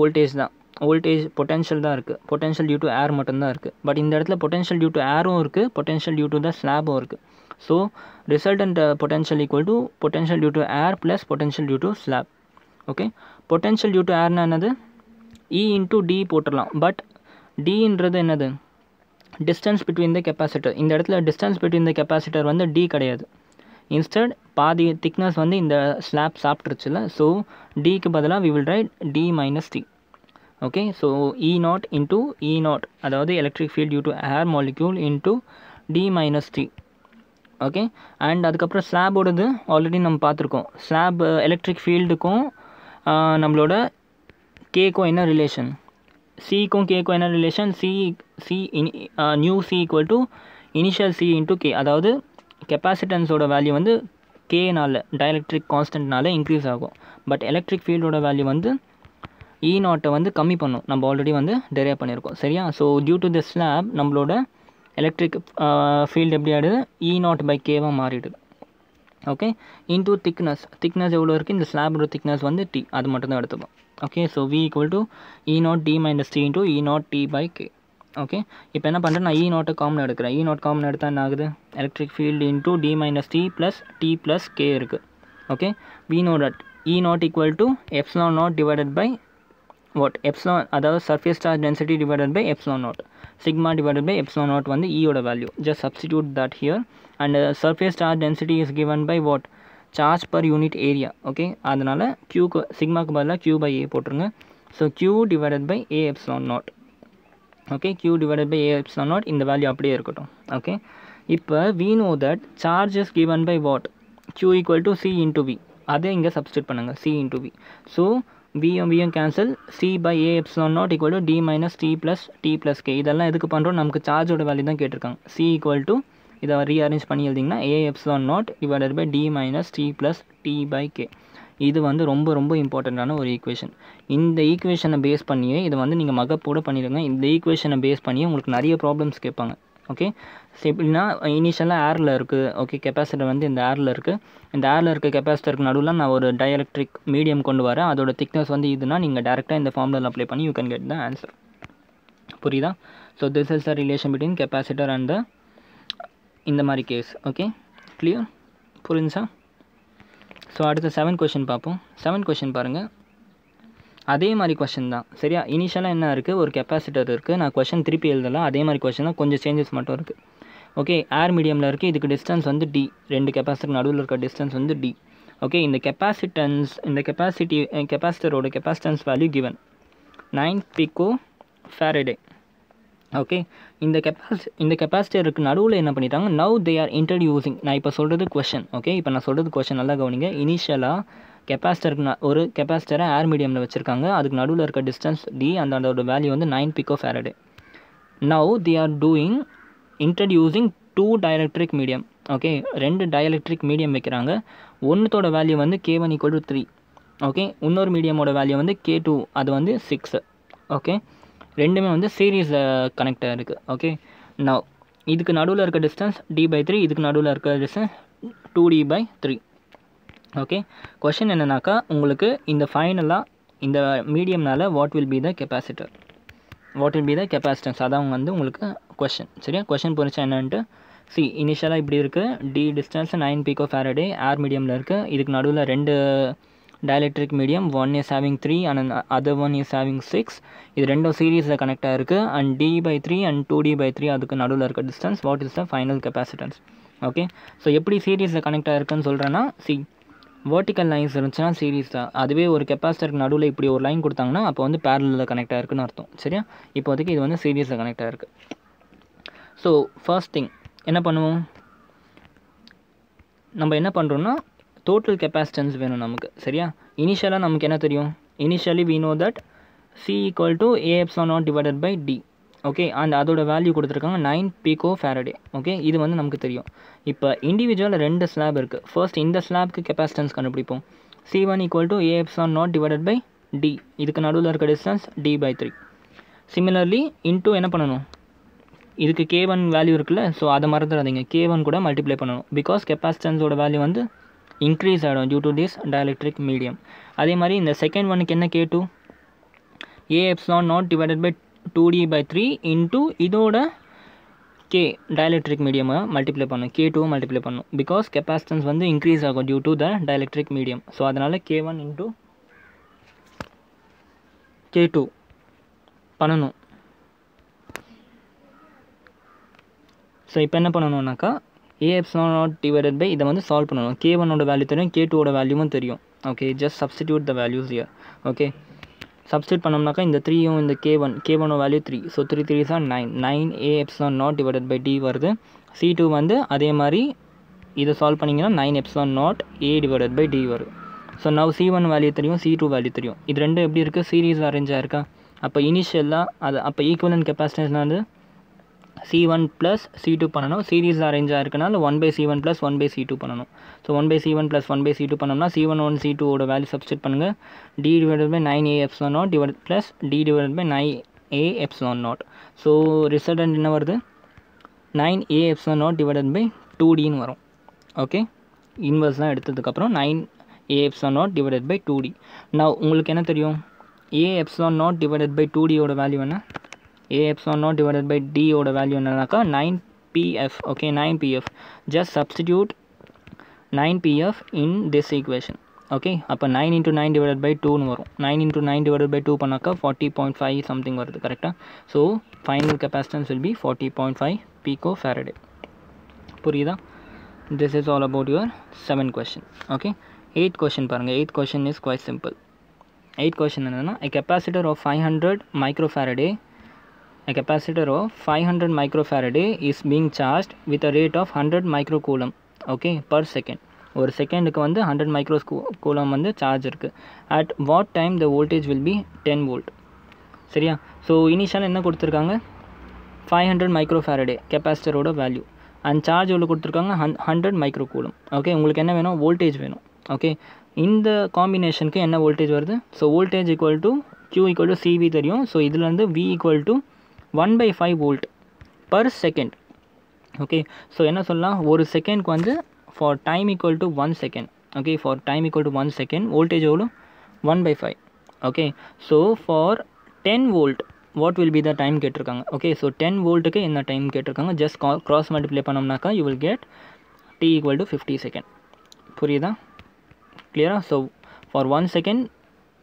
வோல்டேஜ் தான், வோல்டேஜ் பொட்டென்ஷியல் தான் இருக்குது, பொட்டென்ஷியல் டியூ டு ஏர் மட்டும்தான் இருக்குது. பட் இந்த இடத்துல பொட்டென்ஷியல் டியூ டு ஏரும் இருக்குது, பொட்டென்ஷியல் டியூ டு த ஸ்லாபும் இருக்குது. So resultant potential equal to potential due to air plus potential due to slab, okay. Potential due to ஏர்னா என்னது, இ இன்டூ டி போட்டுடலாம். பட் டின்றது என்னது, டிஸ்டன்ஸ் பிட்வீன் த கெப்பாசிட்டர். இந்த இடத்துல டிஸ்டன்ஸ் பிட்வீன் த கெப்பாசிட்டர் வந்து டி கிடையாது, instead பாதி திக்னஸ் வந்து இந்த ஸ்லாப் சாப்பிட்ருச்சுல. ஸோ டிக்கு பதிலாக we will write D minus T, okay. So E naught into E naught, அதாவது electric field due to air molecule into D minus T, okay. And அதுக்கப்புறம் ஸ்லாபோடது ஆல்ரெடி நம்ம பார்த்துருக்கோம். ஸ்லாப் எலக்ட்ரிக் ஃபீல்டுக்கும் நம்மளோட கேக்கும் என்ன ரிலேஷன், சிக்கும் கேக்கும் என்ன relation, new C equal to initial C into K. அதாவது கெப்பாசிட்டன்ஸோட வேல்யூ வந்து கேனால் டயலக்ட்ரிக் கான்ஸ்டன்ட்னால இன்க்ரீஸ் ஆகும். பட் எலக்ட்ரிக் ஃபீல்டோட வேல்யூ வந்து இ நாட்டை வந்து கம்மி பண்ணும், நம்ம ஆல்ரெடி வந்து டெரைவ் பண்ணியிருக்கோம், சரியா. So due to the slab நம்மளோட எலக்ட்ரிக் ஃபீல்டு எப்படி ஆகிடுது, இ நாட் பை கேவாக மாறிடுது, ஓகே. இன்டூ திக்னஸ் எவ்வளோ இருக்குது, இந்த ஸ்லாபோட திக்னஸ் வந்து டி, அது மட்டும் தான் எடுத்துப்போம், okay. So V equal to E naught D minus T into E naught T by K, okay. இப்போ என்ன பண்ணுறேன், நான் இ நாட்டை காமன் எடுக்கிறேன். இ நாட் காமன் எடுத்தால் என்ன ஆகுது, electric field into D minus T plus K இருக்குது, okay. We know that E naught equal to epsilon naught divided by what, epsilon, அதாவது surface charge density divided by epsilon naught, sigma divided by epsilon naught வந்து ஈயோட வேல்யூ. Just substitute that here. And surface charge density is given by what, charge per unit area, okay. அதனால் க்யூக்கு சிக்மாக்கு பதிலாக Q by A போட்டுருங்க. So Q divided by A epsilon naught, okay. Q divided by A epsilon naught, இந்த value அப்படியே இருக்கட்டும், okay. இப்போ we know that charge is given by what, Q equal to C into V, அதே இங்கே substitute பண்ணுங்கள், C into V. So வியும் cancel, C by A epsilon naught equal to D minus T plus K. இதெல்லாம் எதுக்கு பண்ணுறோம், நமக்கு சார்ஜோட value தான் கேட்டிருக்காங்க. சி ஈக்குவல் டு இதை ரீஅரேஞ்ச் பண்ணி எழுதிங்கன்னா ஏ epsilon naught divided by D minus T by K. இது வந்து ரொம்ப ரொம்ப இம்பார்ட்டண்ட்டான ஒரு ஈக்குவேஷன். இந்த ஈக்குவேஷனை பேஸ் பண்ணியே இதை வந்து நீங்கள் மகப்போட பண்ணிடுங்க. இந்த ஈக்குவேஷனை பேஸ் பண்ணியே உங்களுக்கு நிறைய ப்ராப்ளம்ஸ் கேட்பாங்க, ஓகே. ஸோ எப்படின்னா இனிஷியலாக ஏரில் இருக்குது, ஓகே. கெப்பாசிட்டர் வந்து இந்த ஏரில் இருக்குது, இந்த ஏரில் இருக்க கெப்பாசிட்டருக்கு நடுவில் நான் ஒரு டயலக்ட்ரிக் மீடியம் கொண்டு வரேன், அதோட திக்னஸ் வந்து இதுனா நீங்கள் டேரெக்டாக இந்த ஃபார்முலாவில் அப்ளை பண்ணி you can get the answer, புரியுதா. So this is the relation between capacitor and the இந்த மாதிரி கேஸ், ஓகே. கிளியர், புரிஞ்சா. ஸோ அடுத்த 7 கொஷின் பார்ப்போம். 7 கொஷின் பாருங்கள், அதே மாதிரி கொஷின் தான், சரியா. இனிஷியலாக என்ன இருக்குது, ஒரு கெப்பாசிட்டர் இருக்குது, நான் கொஷின் திருப்பி எழுதலாம், அதே மாதிரி கொஷின் தான், கொஞ்சம் சேஞ்சஸ் மட்டும் இருக்குது, ஓகே. ஏர் மீடியமில் இருக்குது, இதுக்கு டிஸ்டன்ஸ் வந்து டி, ரெண்டு கெப்பாசிட்டர் நடுவில் இருக்க டிஸ்டன்ஸ் வந்து டி, ஓகே. இந்த கெப்பாசிட்டரோட capacitance value given 9 pico Faraday, okay, இந்த கெப்பாசிட்டருக்கு நடுவில் என்ன பண்ணிட்டாங்க, நவ் தே ஆர் இன்ட்ரடியூசிங். நான் இப்போ சொல்கிறது கொஷன். ஓகே, இப்போ நான் சொல்கிறது கொஷன் நல்லா கவனிங்க. இனிஷியலாக கெப்பாசிட்டருக்கு ஒரு கெப்பாசிட்டரை ஏர் மீடியமில் வச்சுருக்காங்க. அதுக்கு நடுவில் இருக்க டிஸ்டன்ஸ் டி, அதோட வேல்யூ வந்து 9 pF. Now they are introducing 2 dielectric medium. Okay, 2 dielectric medium வைக்கிறாங்க. ஒன்றுத்தோட வேல்யூ வந்து K1 = 3. ஓகே, இன்னொரு மீடியமோட வேல்யூ வந்து K2, அது வந்து 6. ஓகே, ரெண்டுமே வந்து சீரீஸில் கனெக்ட் ஆகிருக்கு. ஓகே, நான் இதுக்கு நடுவில் இருக்க டிஸ்டன்ஸ் D/3, இதுக்கு நடுவில் இருக்க டிஸ்டன்ஸ் 2D/3. ஓகே, கொஷின் என்னன்னாக்கா, உங்களுக்கு இந்த ஃபைனலாக இந்த மீடியம்னால what will be the capacitance, அதான் வந்து உங்களுக்கு கொஷின். சரியா, கொஷின் புரிச்சா என்னன்ட்டு இனிஷியலாக இப்படி இருக்குது. டி டிஸ்டன்ஸ் 9 pF ஏர் மீடியமில் இருக்குது. இதுக்கு நடுவில் 2 dielectric medium, one is having 3 and other one is having 6. இது ரெண்டும் சீரீஸில் கனெக்ட் ஆகிருக்கு. அண்ட் D/3 and 2D/3 அதுக்கு நடுவில் இருக்க distance, what is the final capacitance. Okay, so எப்படி சீரீஸில் கனெக்ட் ஆகிருக்குன்னு சொல்கிறேன்னா, வெர்டிக்கல் லைன்ஸ் இருந்துச்சுன்னா சீரீஸ் தான். அதுவே ஒரு கெப்பாசிட்டருக்கு நடுவில் இப்படி ஒரு லைன் கொடுத்தாங்கன்னா அப்போ வந்து பேரலில் கனெக்ட் ஆகிருக்குன்னு அர்த்தம். சரியா, இப்போதைக்கு இது வந்து சீரீஸில் கனெக்ட் ஆகிருக்கு. ஸோ ஃபர்ஸ்ட் திங் என்ன பண்ணுவோம், நம்ம என்ன பண்ணுறோன்னா டோட்டல் கெப்பாசிட்டன்ஸ் வேணும் நமக்கு. சரியா, இனிஷியலாக நமக்கு என்ன தெரியும், initially we know that C = A∈0/D. Okay, and அதோட வேல்யூ கொடுத்துருக்காங்க 9 pF. ஓகே, இது வந்து நமக்கு தெரியும். இப்போ இண்டிவிஜுவல் 2 ஸ்லாப் இருக்குது. ஃபர்ஸ்ட் இந்த ஸ்லாப்க்கு கெப்பாசிட்டன்ஸ் கண்டுபிடிப்போம். C1 = A∈0/D. இதுக்கு நடுவில் இருக்க டிஸ்டன்ஸ் D/3. சிமிலர்லி இன்டூ என்ன பண்ணணும், இதுக்கு K1 வேல்யூ இருக்குல்ல, ஸோ அதை மறந்துடாதீங்க, K1 கூட மல்டிப்ளை பண்ணணும். பிகாஸ் கெப்பாசிட்டன்ஸோட வேல்யூ வந்து இன்க்ரீஸ் ஆகிடும் due to this dielectric medium. அதே மாதிரி இந்த செகண்ட் ஒனுக்கு என்ன, K2 A∈0/2D/3 இன்ட்டு இதோட K டைஎலக்ட்ரிக் மீடியமை மல்டிப்ளை பண்ணணும், K2 மல்டிப்ளை பண்ணணும். பிகாஸ் கெப்பாசிட்டன்ஸ் வந்து இன்க்ரீஸ் ஆகும் due to the dielectric medium. So அதனால் K1 இன்ட்டு K2 பண்ணணும். ஸோ இப்போ என்ன பண்ணணுன்னாக்கா, A∈0/, இதை வந்து சால்வ் பண்ணணும். K1ஓட வேல்யூ தெரியும், K2ஓட வேல்யூவும் தெரியும். Okay, just substitute the values here. Okay, substitute பண்ணோம்னாக்கா இந்த 3யும் இந்த K1ஓட value 3. So 3 3s are 9. 9 A∈0/D வருது. C2 வந்து அதே மாதிரி இதை சால்வ் பண்ணிங்கன்னா 9∈0A/D வரும். ஸோ நவ் C1 வேல்யூ தெரியும், C2 வேல்யூ தெரியும். இது ரெண்டும் எப்படி இருக்குது, சீரீஸ் அரேஞ்ச் ஆயிருக்கா. அப்போ இனிஷியலாக அது அப்போ ஈக்குவலன்ட் கெப்பாசிட்டன்ஸ் வந்து C1 + C2 பண்ணணும். சீரீஸ் அரேஞ்ச் ஆயிருக்கனால 1/C1 + 1/C2 பண்ணணும். ஸோ 1/C1 + 1/C2 பண்ணோம்னா C1 C2ஓட வேல்யூ சப்ஸ்டியூட் பண்ணுங்கள். D/9A∈0 + D/9A∈0. ஸோ ரிசல்டன்ட் என்ன வருது, 9A∈0/2Dன்னு வரும். ஓகே, இன்வர்ஸ் தான் எடுத்ததுக்கப்புறம் 9A∈0/2D. நான் உங்களுக்கு என்ன தெரியும், A∈0/2Dயோட வேல்யூ என்ன, A∈0/D ஓட வேல்யூ என்னன்னாக்கா 9 pF. Okay, 9 pF. Just substitute 9 pF in this equation. Okay, அப்போ 9 × 9/2ன்னு வரும். 9 × 9/2 பண்ணாக்கா 40.5 சம்திங் வருது. கரெக்டாக. So final capacitance will be 40.5 pF. புரியுதா? This is all about your 7th question. Okay, 8th question பாருங்கள். 8th question is quite simple. 8th question என்னென்னா, a capacitor of 500 microfarad is being charged with a rate of 100 microcoulomb, okay, per second. ஒரு செகண்டுக்கு வந்து 100 microcoulomb வந்து charge இருக்குது. at what time the voltage will be 10 volt. சரியா? So இனிஷியலாக என்ன கொடுத்துருக்காங்க, 500 microfarad கெப்பாசிட்டரோட வேல்யூ. அண்ட் சார்ஜ் எவ்வளோ கொடுத்துருக்காங்க, 100 microcoulomb. ஓகே, உங்களுக்கு என்ன வேணும், வோல்டேஜ் வேணும். ஓகே, இந்த காம்பினேஷனுக்கு என்ன வோல்டேஜ் வருது, so voltage equal to Q = CV தெரியும். ஸோ இதுலேருந்து V = 1/5 volt per second. Okay, so என்ன சொல்லலாம், ஒரு செகண்ட்க்கு வந்து for time equal to 1 second. Okay, for time equal to 1 second voltage எவ்வளோ, 1/5. Okay, so for 10 volt what will be the time கேட்டிருக்காங்க. Okay, so 10 voltக்கு என்ன டைம் கேட்டிருக்காங்க, ஜஸ்ட் க்ராஸ் மல்டிப்ளை பண்ணோம்னாக்கா you will get T = 50 second. புரியுதா, கிளியரா? So for 1 second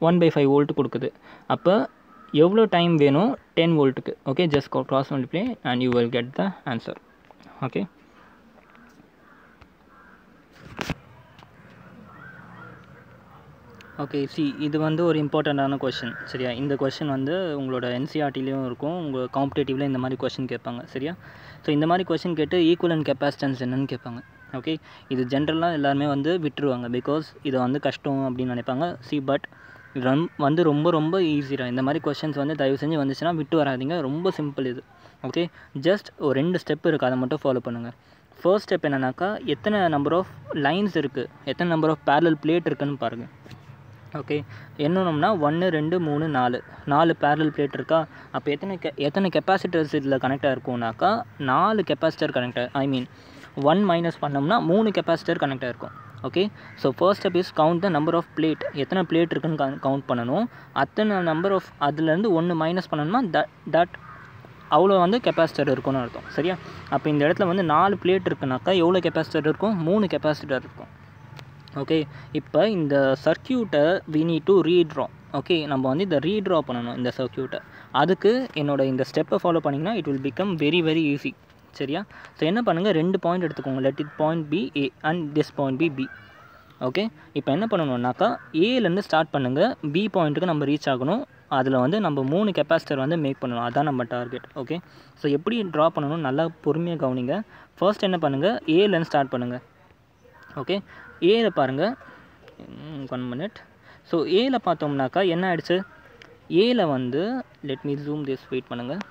1/5 volt கொடுக்குது. அப்போ எவ்வளோ டைம் வேணும் 10 voltக்கு. Okay, just cross multiply and you will get the answer. Okay, okay இது வந்து ஒரு இம்பார்ட்டண்ட்டான கொஷின் சரியா. இந்த கொஷின் வந்து உங்களோட என்சிஆர்டிலையும் இருக்கும், உங்கள் காம்படேட்டிவ்ல இந்த மாதிரி கொஷின் கேட்பாங்க சரியா. ஸோ இந்த மாதிரி கொஷின் கேட்டு ஈக்குவலன்ட் கெப்பாசிட்டன்ஸ் என்னன்னு கேட்பாங்க. ஓகே, இது ஜென்ரலாக எல்லாருமே வந்து விட்டுருவாங்க, பிகாஸ் இதை வந்து கஷ்டம் அப்படின்னு நினைப்பாங்க. பட் வந்து ரொம்ப ரொம்ப ஈஸியாக இந்த மாதிரி கொஷின்ஸ் வந்து தயவு செஞ்சு வந்துச்சுன்னா விட்டு வராதிங்க, ரொம்ப சிம்பிள் இது. ஓகே, ஜஸ்ட் ஒரு 2 ஸ்டெப் இருக்குது, அதை மட்டும் ஃபாலோ பண்ணுங்கள். ஃபர்ஸ்ட் ஸ்டெப் என்னன்னாக்கா, எத்தனை நம்பர் ஆஃப் லைன்ஸ் இருக்குது, எத்தனை நம்பர் ஆஃப் பேரலல் பிளேட் இருக்குதுன்னு பாருங்கள். ஓகே, என்னன்னா 1 2 3 4 பேரலல் பிளேட் இருக்கா. அப்போ எத்தனை கெப்பாசிட்டர்ஸ் இதில் கனெக்டாக இருக்கும்னாக்கா 4 கெப்பாசிட்டர் கனெக்டாக, ஐ மீன் 1 மைனஸ் பண்ணோம்னா 3 கெப்பாசிட்டர் கனெக்டாக இருக்கும். Okay, so first step is count the number of plate. எத்தனை பிளேட் இருக்குன்னு கவுண்ட் பண்ணணும். அத்தனை நம்பர் ஆஃப் அதுலேருந்து 1 மைனஸ் பண்ணணும்னா தட் அவ்வளோ வந்து கெப்பாசிட்டர் இருக்கும்னு அர்த்தம் சரியா. அப்போ இந்த இடத்துல வந்து 4 பிளேட் இருக்குனாக்கா எவ்வளோ கெப்பாசிட்டர் இருக்கும், 3 கெப்பாசிட்டர் இருக்கும். ஓகே, இப்போ இந்த சர்க்கியூட்டை we need to redraw. Okay, நம்ம வந்து இதை ரீட்ரா பண்ணணும் இந்த சர்க்கியூட்டை. அதுக்கு என்னோட இந்த ஸ்டெப்பை ஃபாலோ பண்ணிங்கன்னா it will become very very easy சரியா. ஸோ என்ன பண்ணுங்கள், 2 பாயிண்ட் எடுத்துக்கோங்க. Let it point be A and this point B. Okay, இப்போ என்ன பண்ணணும்னாக்கா ஏலேருந்து ஸ்டார்ட் பண்ணுங்கள், பி பாயிண்ட்டுக்கு நம்ம ரீச் ஆகணும். அதில் வந்து நம்ம 3 கெப்பாசிட்டர் வந்து மேக் பண்ணணும், அதுதான் நம்ம டார்கெட். ஓகே, ஸோ எப்படி ட்ரா பண்ணணும் நல்லா பொறுமையாக கவனிங்க. ஃபர்ஸ்ட் என்ன பண்ணுங்கள், ஏலேருந்து ஸ்டார்ட் பண்ணுங்கள். ஓகே, ஏல பாருங்கள், 1 மினிட். ஸோ ஏல பார்த்தோம்னாக்கா என்ன ஆயிடுச்சு, ஏல வந்து let me zoom this, wait பண்ணுங்கள்.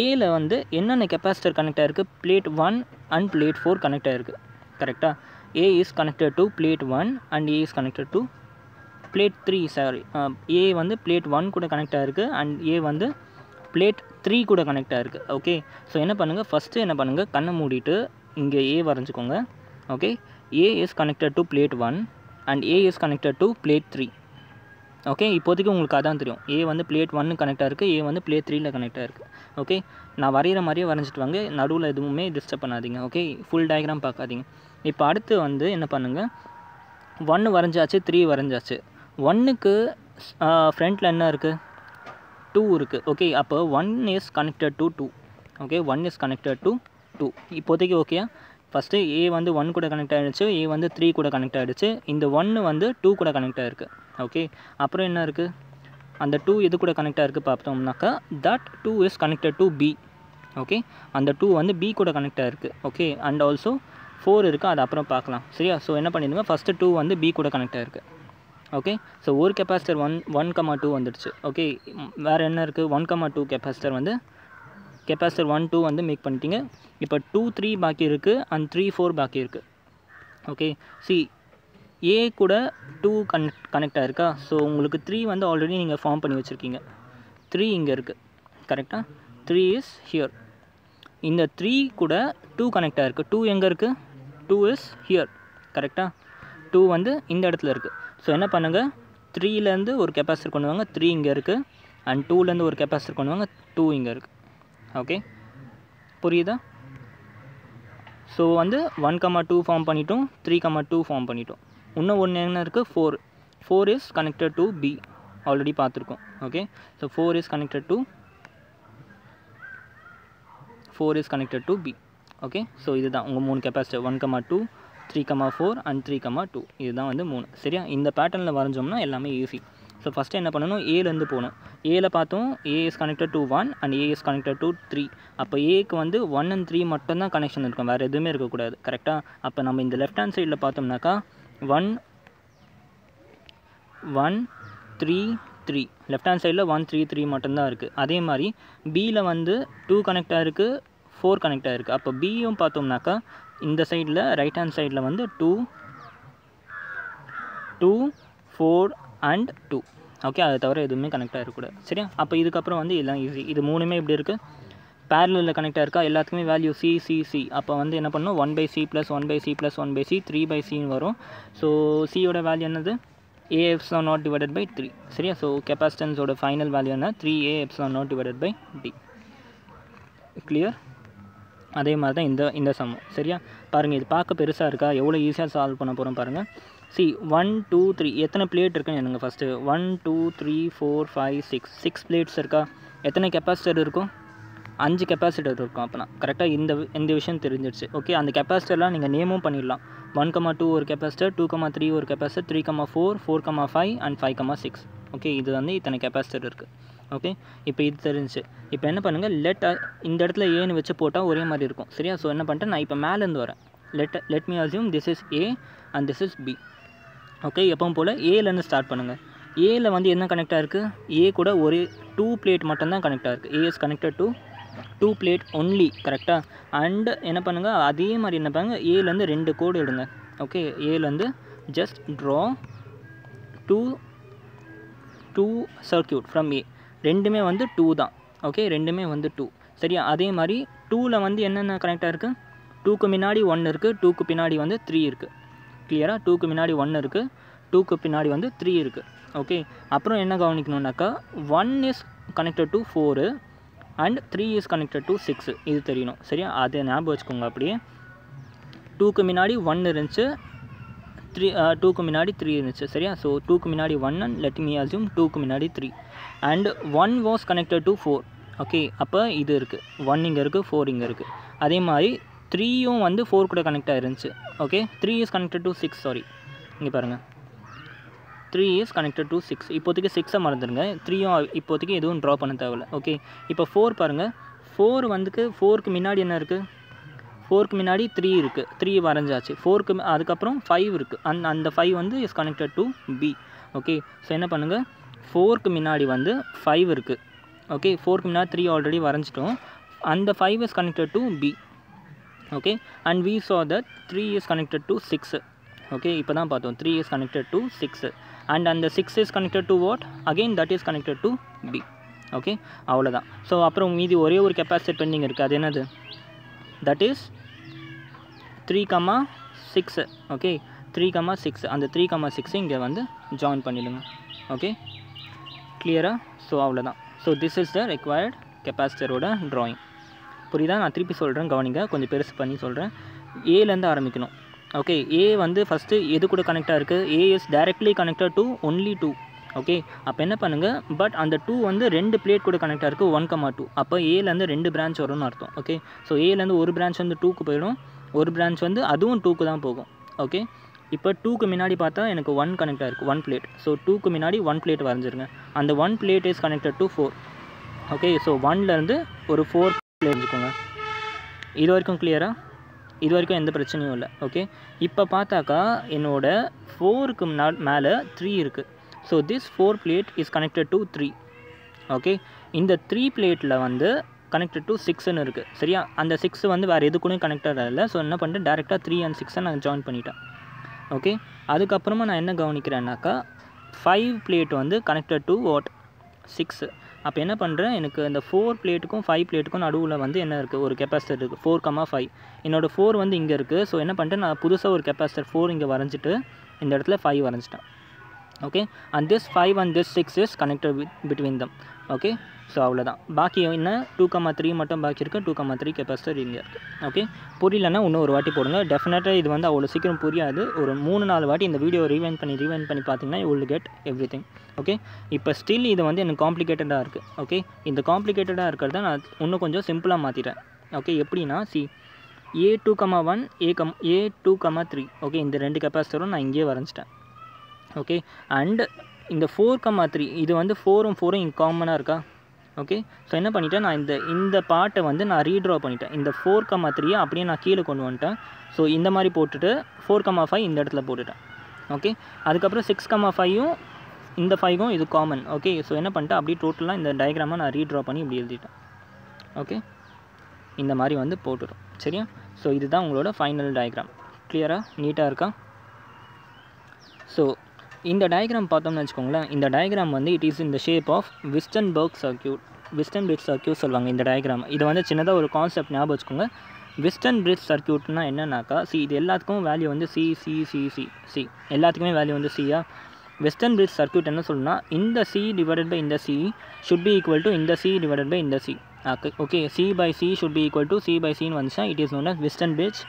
ஏல வந்து என்னென்ன கெப்பாசிட்டர் கனெக்ட் ஆகிருக்கு, பிளேட் 1 அண்ட் பிளேட் 4 கனெக்ட் ஆகிருக்கு கரெக்டாக. A is connected to plate 1 and A is connected to plate 3. Sorry, A வந்து பிளேட் 1 கூட கனெக்ட் ஆகிருக்கு அண்ட் ஏ வந்து பிளேட் 3 கூட கனெக்ட் ஆகிருக்கு. ஓகே, ஸோ என்ன பண்ணுங்கள், ஃபஸ்ட்டு என்ன பண்ணுங்கள், கண்ணை மூடிட்டு இங்கே ஏ வரைஞ்சிக்கோங்க. Okay, A is connected to plate 1 and A is connected to plate 3. Okay, இப்போதைக்கு உங்களுக்கு அதான் தெரியும், ஏ வந்து பிளேட் 1 கனெக்டாக இருக்குது, ஏ வந்து பிளேட் 3ல கனெக்டாக இருக்குது. ஓகே, நான் வரைகிற மாதிரியே வரைஞ்சிட்டு வாங்க, நடுவில் எதுவுமே டிஸ்டர்ப் பண்ணாதீங்க. ஓகே, ஃபுல் டயக்ராம் பார்க்காதீங்க. இப்போ அடுத்து வந்து என்ன பண்ணுங்கள், 1 வரைஞ்சாச்சு, 3 வரைஞ்சாச்சு. 1க்கு ஃப்ரண்ட்டில் என்ன இருக்குது, 2 இருக்குது. ஓகே, அப்போ 1 is connected to 2. Okay, 1 is connected to 2 இப்போதைக்கு. ஓகே, ஃபஸ்ட்டு ஏ வந்து 1 கூட கனெக்ட் ஆகிடுச்சு, ஏ வந்து 3 கூட கனெக்ட் ஆகிடுச்சு, இந்த 1 வந்து 2 கூட கனெக்ட் ஆகிருக்கு. ஓகே, அப்புறம் என்ன இருக்குது, அந்த 2 எது கூட கனெக்ட் ஆகிருக்கு பார்த்தோம்னாக்கா that 2 is connected to B. Okay, அந்த 2 வந்து பி கூட கனெக்ட் ஆகிருக்கு. ஓகே, அண்ட் ஆல்சோ 4 இருக்குது, அது அப்புறம் பார்க்கலாம் சரியா. ஸோ என்ன பண்ணிடுங்க, ஃபஸ்ட்டு 2 வந்து பி கூட கனெக்ட் ஆகிருக்கு. ஓகே, ஸோ ஒரு கெப்பாசிட்டர் 1,2 வந்துடுச்சு. ஓகே, வேறு என்ன இருக்குது, 1,2 கெப்பாசிட்டர் வந்து கெப்பாசிட்டர் 1 2 வந்து மேக் பண்ணிட்டீங்க. இப்போ 2 3 பாக்கி இருக்குது அண்ட் 3 4 பாக்கி இருக்குது. ஓகே, ஏ கூட 2 கனெக்ட் ஆகிருக்கா. ஸோ உங்களுக்கு 3 வந்து ஆல்ரெடி நீங்கள் ஃபார்ம் பண்ணி வச்சுருக்கீங்க. 3 இங்கே இருக்குது கரெக்டாக, 3 இஸ் ஹியர். இந்த 3 கூட 2 கனெக்ட் ஆகிருக்கு. 2 எங்கே இருக்குது, 2 இஸ் ஹியர் கரெக்டாக. 2 வந்து இந்த இடத்துல இருக்குது. ஸோ என்ன பண்ணுங்கள், 3லேருந்து ஒரு கெப்பாசிட்டர் கொண்டு வாங்க, 3 இங்கே இருக்குது. அண்ட் 2லேருந்து ஒரு கெப்பாசிட்டர் கொண்டு வாங்க, 2 இங்கே இருக்குது. ஓகே, புரியுதா. ஸோ வந்து 1,2 ஃபார்ம் பண்ணிட்டோம், 3,2 ஃபார்ம் பண்ணிட்டோம். இன்னும் ஒன்று என்ன இருக்குது, 4 is connected to B, already பார்த்துருக்கோம். Okay, so 4 is connected to B. Okay, so இதுதான் உங்கள் 3 கெப்பாசிட்டர், 1,2 3,4 அண்ட் 3,2. இதுதான் வந்து 3 சரியா. இந்த பேட்டர்னில் வரைஞ்சோம்னா எல்லாமே ஈஸி. ஸோ ஃபஸ்ட்டு என்ன பண்ணணும், ஏலேருந்து போகணும். ஏல பார்த்தோம், A is connected to 1 and A is connected to 3. அப்போ ஏக்கு வந்து 1 and 3 மட்டும்தான் கனெக்ஷன் இருக்கும், வேறு எதுவுமே இருக்கக்கூடாது கரெக்டாக. அப்போ நம்ம இந்த லெஃப்ட் ஹேண்ட் சைடில் பார்த்தோம்னாக்கா 1 1 3 3, லெஃப்ட் ஹேண்ட் சைடில் 1 3 3 மட்டும்தான் இருக்குது. அதே மாதிரி பியில் வந்து 2 கனெக்ட் ஆகிருக்கு, 4 கனெக்ட் ஆகிருக்கு. அப்போ பியும் பார்த்தோம்னாக்கா இந்த சைடில் ரைட் ஹேண்ட் சைடில் வந்து 2 4 அண்ட் 2. ஓகே, அதை தவிர எதுவுமே கனெக்ட் ஆகிருக்கூடாது சரியா. அப்போ இதுக்கப்புறம் வந்து இதெல்லாம் ஈஸி. இது மூணுமே இப்படி இருக்குது, பேரலில் கனெக்ட் ஆகிருக்கா, எல்லாத்துக்குமே வேல்யூ சி. அப்போ வந்து என்ன பண்ணணும், 1/c + 1/c + 1/c 3/cன்னு வரும். ஸோ சியோட வேல்யூ என்னது, a epsilon naught divided by 3 சரியா. ஸோ கெப்பாசிட்டன்ஸோட ஃபைனல் வேல்யூ என்ன, 3a epsilon naught divided by d. Clear. அதே மாதிரி தான் இந்த சம்மம் சரியா. பாருங்கள், இது பார்க்க பெருசாக இருக்கா, எவ்வளோ ஈஸியாக சால்வ் பண்ண போகிறோம் பாருங்கள். 1 2 3 எத்தனை பிளேட் இருக்குன்னு எனக்கு ஃபஸ்ட்டு 1 2 3 4 5 6 பிளேட்ஸ் இருக்கா. எத்தனை கெப்பாசிட்டர் இருக்கும், 5 கெப்பாசிட்டர் இருக்கும். அப்போனா கரெக்டாக இந்த விஷயம் தெரிஞ்சிடுச்சு. ஓகே, அந்த கெப்பாசிட்டர்லாம் நீங்கள் நேமும் பண்ணிடலாம். 1,2 ஒரு கெப்பாசிட்டர், 2,3 ஒரு கெப்பாசிட்டர், 3,4, 4,5 அண்ட் 5,6. ஓகே, இது வந்து இத்தனை கெப்பாசிட்டர் இருக்குது. ஓகே, இப்போ இது தெரிஞ்சிச்சு. இப்போ என்ன பண்ணுங்கள், இந்த இடத்துல ஏன்னு வச்சு போட்டால் ஒரே மாதிரி இருக்கும். சரியா? ஸோ என்ன பண்ணிட்டேன், நான் இப்போ மேலேருந்து வரேன். Let me assume this is A and this is B. Okay, எப்பவும் போல் ஏலேருந்து ஸ்டார்ட் பண்ணுங்கள். ஏல வந்து என்ன கனெக்டாக இருக்குது, ஏ கூட ஒரு 2 பிளேட் மட்டும்தான் கனெக்டாக இருக்குது. A is connected to 2 plate only. கரெக்டாக? அண்டு என்ன பண்ணுங்கள், அதே மாதிரி என்ன பண்ணுங்கள், ஏலேருந்து 2 கோடு எடுங்க. ஓகே, ஏலேருந்து just draw two circuit from A. ரெண்டுமே வந்து 2 தான். ஓகே, ரெண்டுமே வந்து 2. சரியா? அதே மாதிரி 2ல் வந்து என்னென்ன கனெக்டாக இருக்குது, 2க்கு முன்னாடி 1 இருக்குது, 2க்கு பின்னாடி வந்து 3 இருக்குது. கிளியராக? 2க்கு முன்னாடி 1 இருக்குது, 2க்கு பின்னாடி வந்து 3 இருக்குது. ஓகே, அப்புறம் என்ன கவனிக்கணுன்னாக்கா 1 is connected to 4 and 3 is connected to 6. இது தெரியணும். சரியா? அதை ஞாபகம் வச்சுக்கோங்க. அப்படியே 2க்கு முன்னாடி 1 இருந்துச்சு, 2க்கு முன்னாடி 3 இருந்துச்சு. சரியா? ஸோ 2க்கு முன்னாடி 1 அண்ட் லெட் மீ அஸ்யூம் 2க்கு முன்னாடி 3 and 1 was connected to 4. Okay, அப்போ இது இருக்குது, 1 இங்கே இருக்குது, 4 இங்கே இருக்குது. அதே மாதிரி 3யும் வந்து 4 கூட கனெக்ட் ஆகிருந்துச்சு. Okay, 3 is connected to 6. Sorry, இங்கே பாருங்கள், 3 இஸ் கனெக்டட் டு 6. இப்போதைக்கு 6 மறந்துடுங்க. 3யும் இப்போதைக்கு எதுவும் ட்ரா பண்ண தேவையில்லை. ஓகே, இப்போ 4 பாருங்கள். 4 வந்துக்கு 4க்கு முன்னாடி என்ன இருக்குது, 4க்கு முன்னாடி 3 இருக்குது, 3 வரைஞ்சாச்சு. 4க்கு அதுக்கப்புறம் 5 இருக்குது. அந்த 5 வந்து is connected to B. Okay, so என்ன பண்ணுங்கள், 4க்கு முன்னாடி வந்து 5 இருக்குது. ஓகே, 4க்கு முன்னாடி 3 ஆல்ரெடி வரைஞ்சிட்டோம். அந்த 5 is connected to B. Okay, and we saw that 3 is connected to 6. Okay, இப்போ தான் பார்த்தோம் 3 is connected to 6 and the 6 is connected to what, again that is connected to B. Okay, அவ்வளோதான். So அப்புறம் மீதி ஒரே ஒரு கெப்பாசிட்டர் பெண்டிங் இருக்குது. அது என்னது, that is 3,6. ஓகே, 3,6. அந்த 3,6 இங்கே வந்து ஜாயின் பண்ணிடுங்க. ஓகே, கிளியராக? ஸோ அவ்வளோதான். So this is the required கெப்பாசிட்டரோட ட்ராயிங். புரியுதா? நான் திருப்பி சொல்கிறேன், கவனிங்க, கொஞ்சம் பெருசு பண்ணி சொல்கிறேன். ஏலேருந்து ஆரம்பிக்கணும். ஓகே, ஏ வந்து ஃபஸ்ட்டு எது கூட கனெக்டாக இருக்குது, A is directly connected to only 2. Okay, அப்போ என்ன பண்ணுங்கள், பட் அந்த 2 வந்து 2 பிளேட் கூட கனெக்டாக இருக்குது, 1,2. அப்போ ஏலேருந்து 2 பிரான்ச் வரும்னு அர்த்தம். ஓகே, ஸோ ஏலேருந்து ஒரு பிரான்ச் வந்து 2க்கு போயிடும், ஒரு பிரான்ச் வந்து அதுவும் 2க்கு தான் போகும். ஓகே, இப்போ 2க்கு முன்னாடி பார்த்தா எனக்கு 1 கனெக்டாக இருக்குது, 1 பிளேட். ஸோ 2க்கு முன்னாடி 1 பிளேட் வரைஞ்சிருங்க. அந்த 1 plate is connected to 4. Okay, so 1லேருந்து ஒரு 4 பிளேட் வச்சுக்கோங்க. இது வரைக்கும் கிளியராக? இது வரைக்கும் எந்த பிரச்சனையும் இல்லை. ஓகே, இப்போ பார்த்தாக்கா என்னோட 4க்கு மேலே 3 இருக்குது. So this 4 plate is connected to 3. Okay, இந்த 3 பிளேட்டில் வந்து கனெக்டட் டு 6ன்னு இருக்குது. சரியா? அந்த 6 வந்து வேறு எதுக்குன்னு கனெக்டடாக இல்லை. ஸோ என்ன பண்ணிட்டேன், டேரெக்டாக 3 and 6 நான் ஜாயின் பண்ணிட்டேன். ஓகே, அதுக்கப்புறமா நான் என்ன கவனிக்கிறேன்னாக்கா 5 பிளேட் வந்து கனெக்டட் டு வாட், 6. அப்போ என்ன பண்ணுறேன், எனக்கு இந்த 4 பிளேட்டுக்கும் 5 பிளேட்டுக்கும் நடுவில் வந்து என்ன இருக்குது, ஒரு கெப்பாசிட்டர் இருக்குது, 4,5. என்னோடய 4 வந்து இங்கே இருக்குது. ஸோ என்ன பண்ணிட்டேன், நான் புதுசாக ஒரு கெப்பாசிட்டர் 4 இங்கே வரைஞ்சிட்டு இந்த இடத்துல 5 வரைஞ்சிட்டேன். Okay, and this 5 and this 6 is connected between them. Okay, so அவ்வளோதான். பாக்கி என்ன 2,3 மட்டும் பாக்கி இருக்குது. 2,3 கெப்பாசிட்டர் இங்கே இருக்குது. ஓகே, புரியலன்னா இன்னும் ஒரு வாட்டி போடுங்க. டெஃபினட்டாக இது வந்து அவ்வளோ சீக்கிரம் புரியாது. ஒரு 3-4 வாட்டி இந்த வீடியோ ரீவைண்ட் பண்ணி பார்த்தீங்கன்னா you will get everything. Okay, இப்போ ஸ்டில் இது வந்து எனக்கு காம்ப்ளிகேட்டடாக இருக்குது. ஓகே, இந்த காம்ப்ளிகேட்டடாக இருக்கிறத நான் இன்னும் கொஞ்சம் சிம்பிளாக மாற்றிட்டேன். ஓகே, எப்படின்னா A2,1 A2,3. ஓகே, இந்த 2 கெப்பாசிட்டரும் நான் இங்கேயே வரைஞ்சிட்டேன். ஓகே, அண்ட் இந்த 4,3 இது வந்து 4ம் 4ம் இங்கே காமனாக இருக்கா. ஓகே, ஸோ என்ன பண்ணிட்டேன், நான் இந்த பார்ட்டை வந்து நான் ரீட்ரா பண்ணிட்டேன். இந்த 4,3 அப்படியே நான் கீழே கொண்டு வந்துட்டேன். ஸோ இந்த மாதிரி போட்டுட்டு 4,5 இந்த இடத்துல போட்டுட்டேன். ஓகே, அதுக்கப்புறம் 6,5யும் இந்த 5ம் இது காமன். ஓகே, ஸோ என்ன பண்ணிட்டேன், அப்படியே டோட்டலாக இந்த டயக்ராமை நான் ரீட்ரா பண்ணி இப்படி எழுதிட்டேன். ஓகே, இந்த மாதிரி வந்து போட்டுடும். சரியா? ஸோ இதுதான் உங்களோட ஃபைனல் டயக்ராம். கிளியராக, நீட்டாக இருக்கா? ஸோ இந்த டயக்ராம் பார்த்தோம்னு வச்சுக்கோங்களேன், இந்த டயக்ராம் வந்து it is in the shape of விஸ்டன்பர்க் சர்க்யூட் சொல்லுவாங்க இந்த டயக்ராம். இது வந்து சின்னதாக ஒரு கான்செப்ட் ஞாபகம் வச்சுக்கோங்க. வெஸ்டர்ன் பிரிட்ஜ் சர்க்யூட்னா என்னன்னாக்கா, இது எல்லாத்துக்கும் வேல்யூ வந்து சி எல்லாத்துக்குமே வேல்யூ வந்து சியா. வெஸ்டர்ன் பிரிட்ஜ் சர்க்யூட் என்ன சொல்லுன்னா, இந்த சி டிவைடட் பை இந்த C should be equal to இந்த சி டிவைடட் பை இந்த C. Okay, C by C should be equal to C by சின்னு வந்துச்சா it is known as western bridge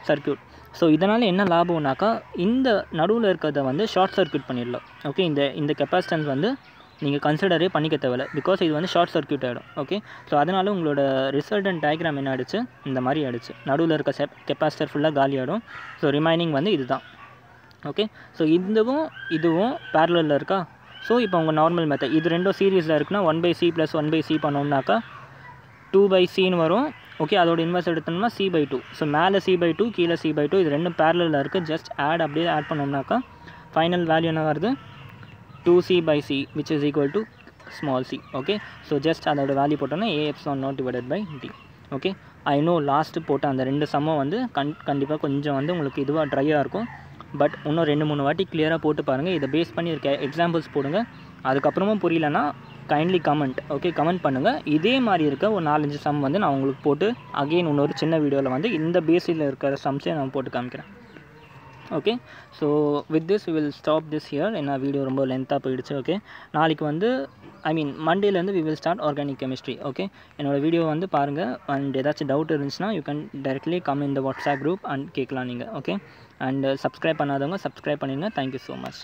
circuit. So இதனால் என்ன லாபம்னாக்கா, இந்த நடுவில் இருக்கிறத வந்து ஷார்ட் சர்க்யூட் பண்ணிடலாம். ஓகே, இந்த கெப்பாசிட்டன்ஸ் வந்து நீங்கள் கன்சிடரே பண்ணிக்க தேவையில்ல, பிகாஸ் இது வந்து ஷார்ட் சர்க்யூட் ஆகிடும். ஓகே, ஸோ அதனால் உங்களோட ரிசல்டன்ட் டயக்ராம் என்ன ஆகிடுச்சு, இந்த மாதிரி ஆகிடுச்சு. நடுவில் இருக்க கெப்பாசிட்டர் ஃபுல்லாக காலி ஆகிடும். ஸோ ரிமைனிங் வந்து இது தான். ஓகே, ஸோ இதுவும் பேரலில் இருக்கா. ஸோ இப்போ உங்கள் நார்மல் மெத்தட் இது ரெண்டும் சீரீஸில் இருக்குன்னா 1/c + 1/c பண்ணோம்னாக்கா 2/cன்னு வரும். ஓகே, அதோட இன்வெர்ஸ் எடுத்தோம்னா c/2. ஸோ மேலே c/2 கீழே c/2 இது ரெண்டும் பேரலில் இருக்குது. ஜஸ்ட் அப்படியே ஆட் பண்ணோம்னாக்கா ஃபைனல் வேல்யூ என்ன வருது, 2c/c which is equal to small c. Okay, so just அதோட வேல்யூ போட்டோன்னா a(ε0) / d. Okay, I know last போட்ட அந்த 2 சம்மும் வந்து கண்டிப்பாக கொஞ்சம் வந்து உங்களுக்கு இதுவாக ட்ரையாக இருக்கும். பட் இன்னும் 2-3 வாட்டி கிளியராக போட்டு பாருங்கள். இதை பேஸ் பண்ணி இருக்க எக்ஸாம்பிள்ஸ் போடுங்க. அதுக்கப்புறமும் புரியலன்னா கைண்ட்லி கமெண்ட். ஓகே, கமெண்ட் பண்ணுங்கள். இதே மாதிரி இருக்க ஒரு 4-5 சம் வந்து நான் உங்களுக்கு போட்டு அகெயின் இன்னொரு சின்ன வீடியோவில் வந்து இந்த பேஸில் இருக்கிற சம்ஸே நான் போட்டு காமிக்கிறேன். Okay, so with this we will stop this here. என்ன வீடியோ ரொம்ப லென்த்தாக போயிடுச்சு. ஓகே, நாளைக்கு வந்து மண்டேலேருந்து we will start organic chemistry. Okay, என்னோடய வீடியோ வந்து பாருங்கள். அண்ட் ஏதாச்சும் டவுட் இருந்துச்சுன்னா you can directly come in the WhatsApp group and கேட்கலாம் நீங்கள். ஓகே, அண்ட் சப்ஸ்கிரைப் பண்ணாதவங்க சப்ஸ்கிரைப் பண்ணிடுங்க. Thank you so much.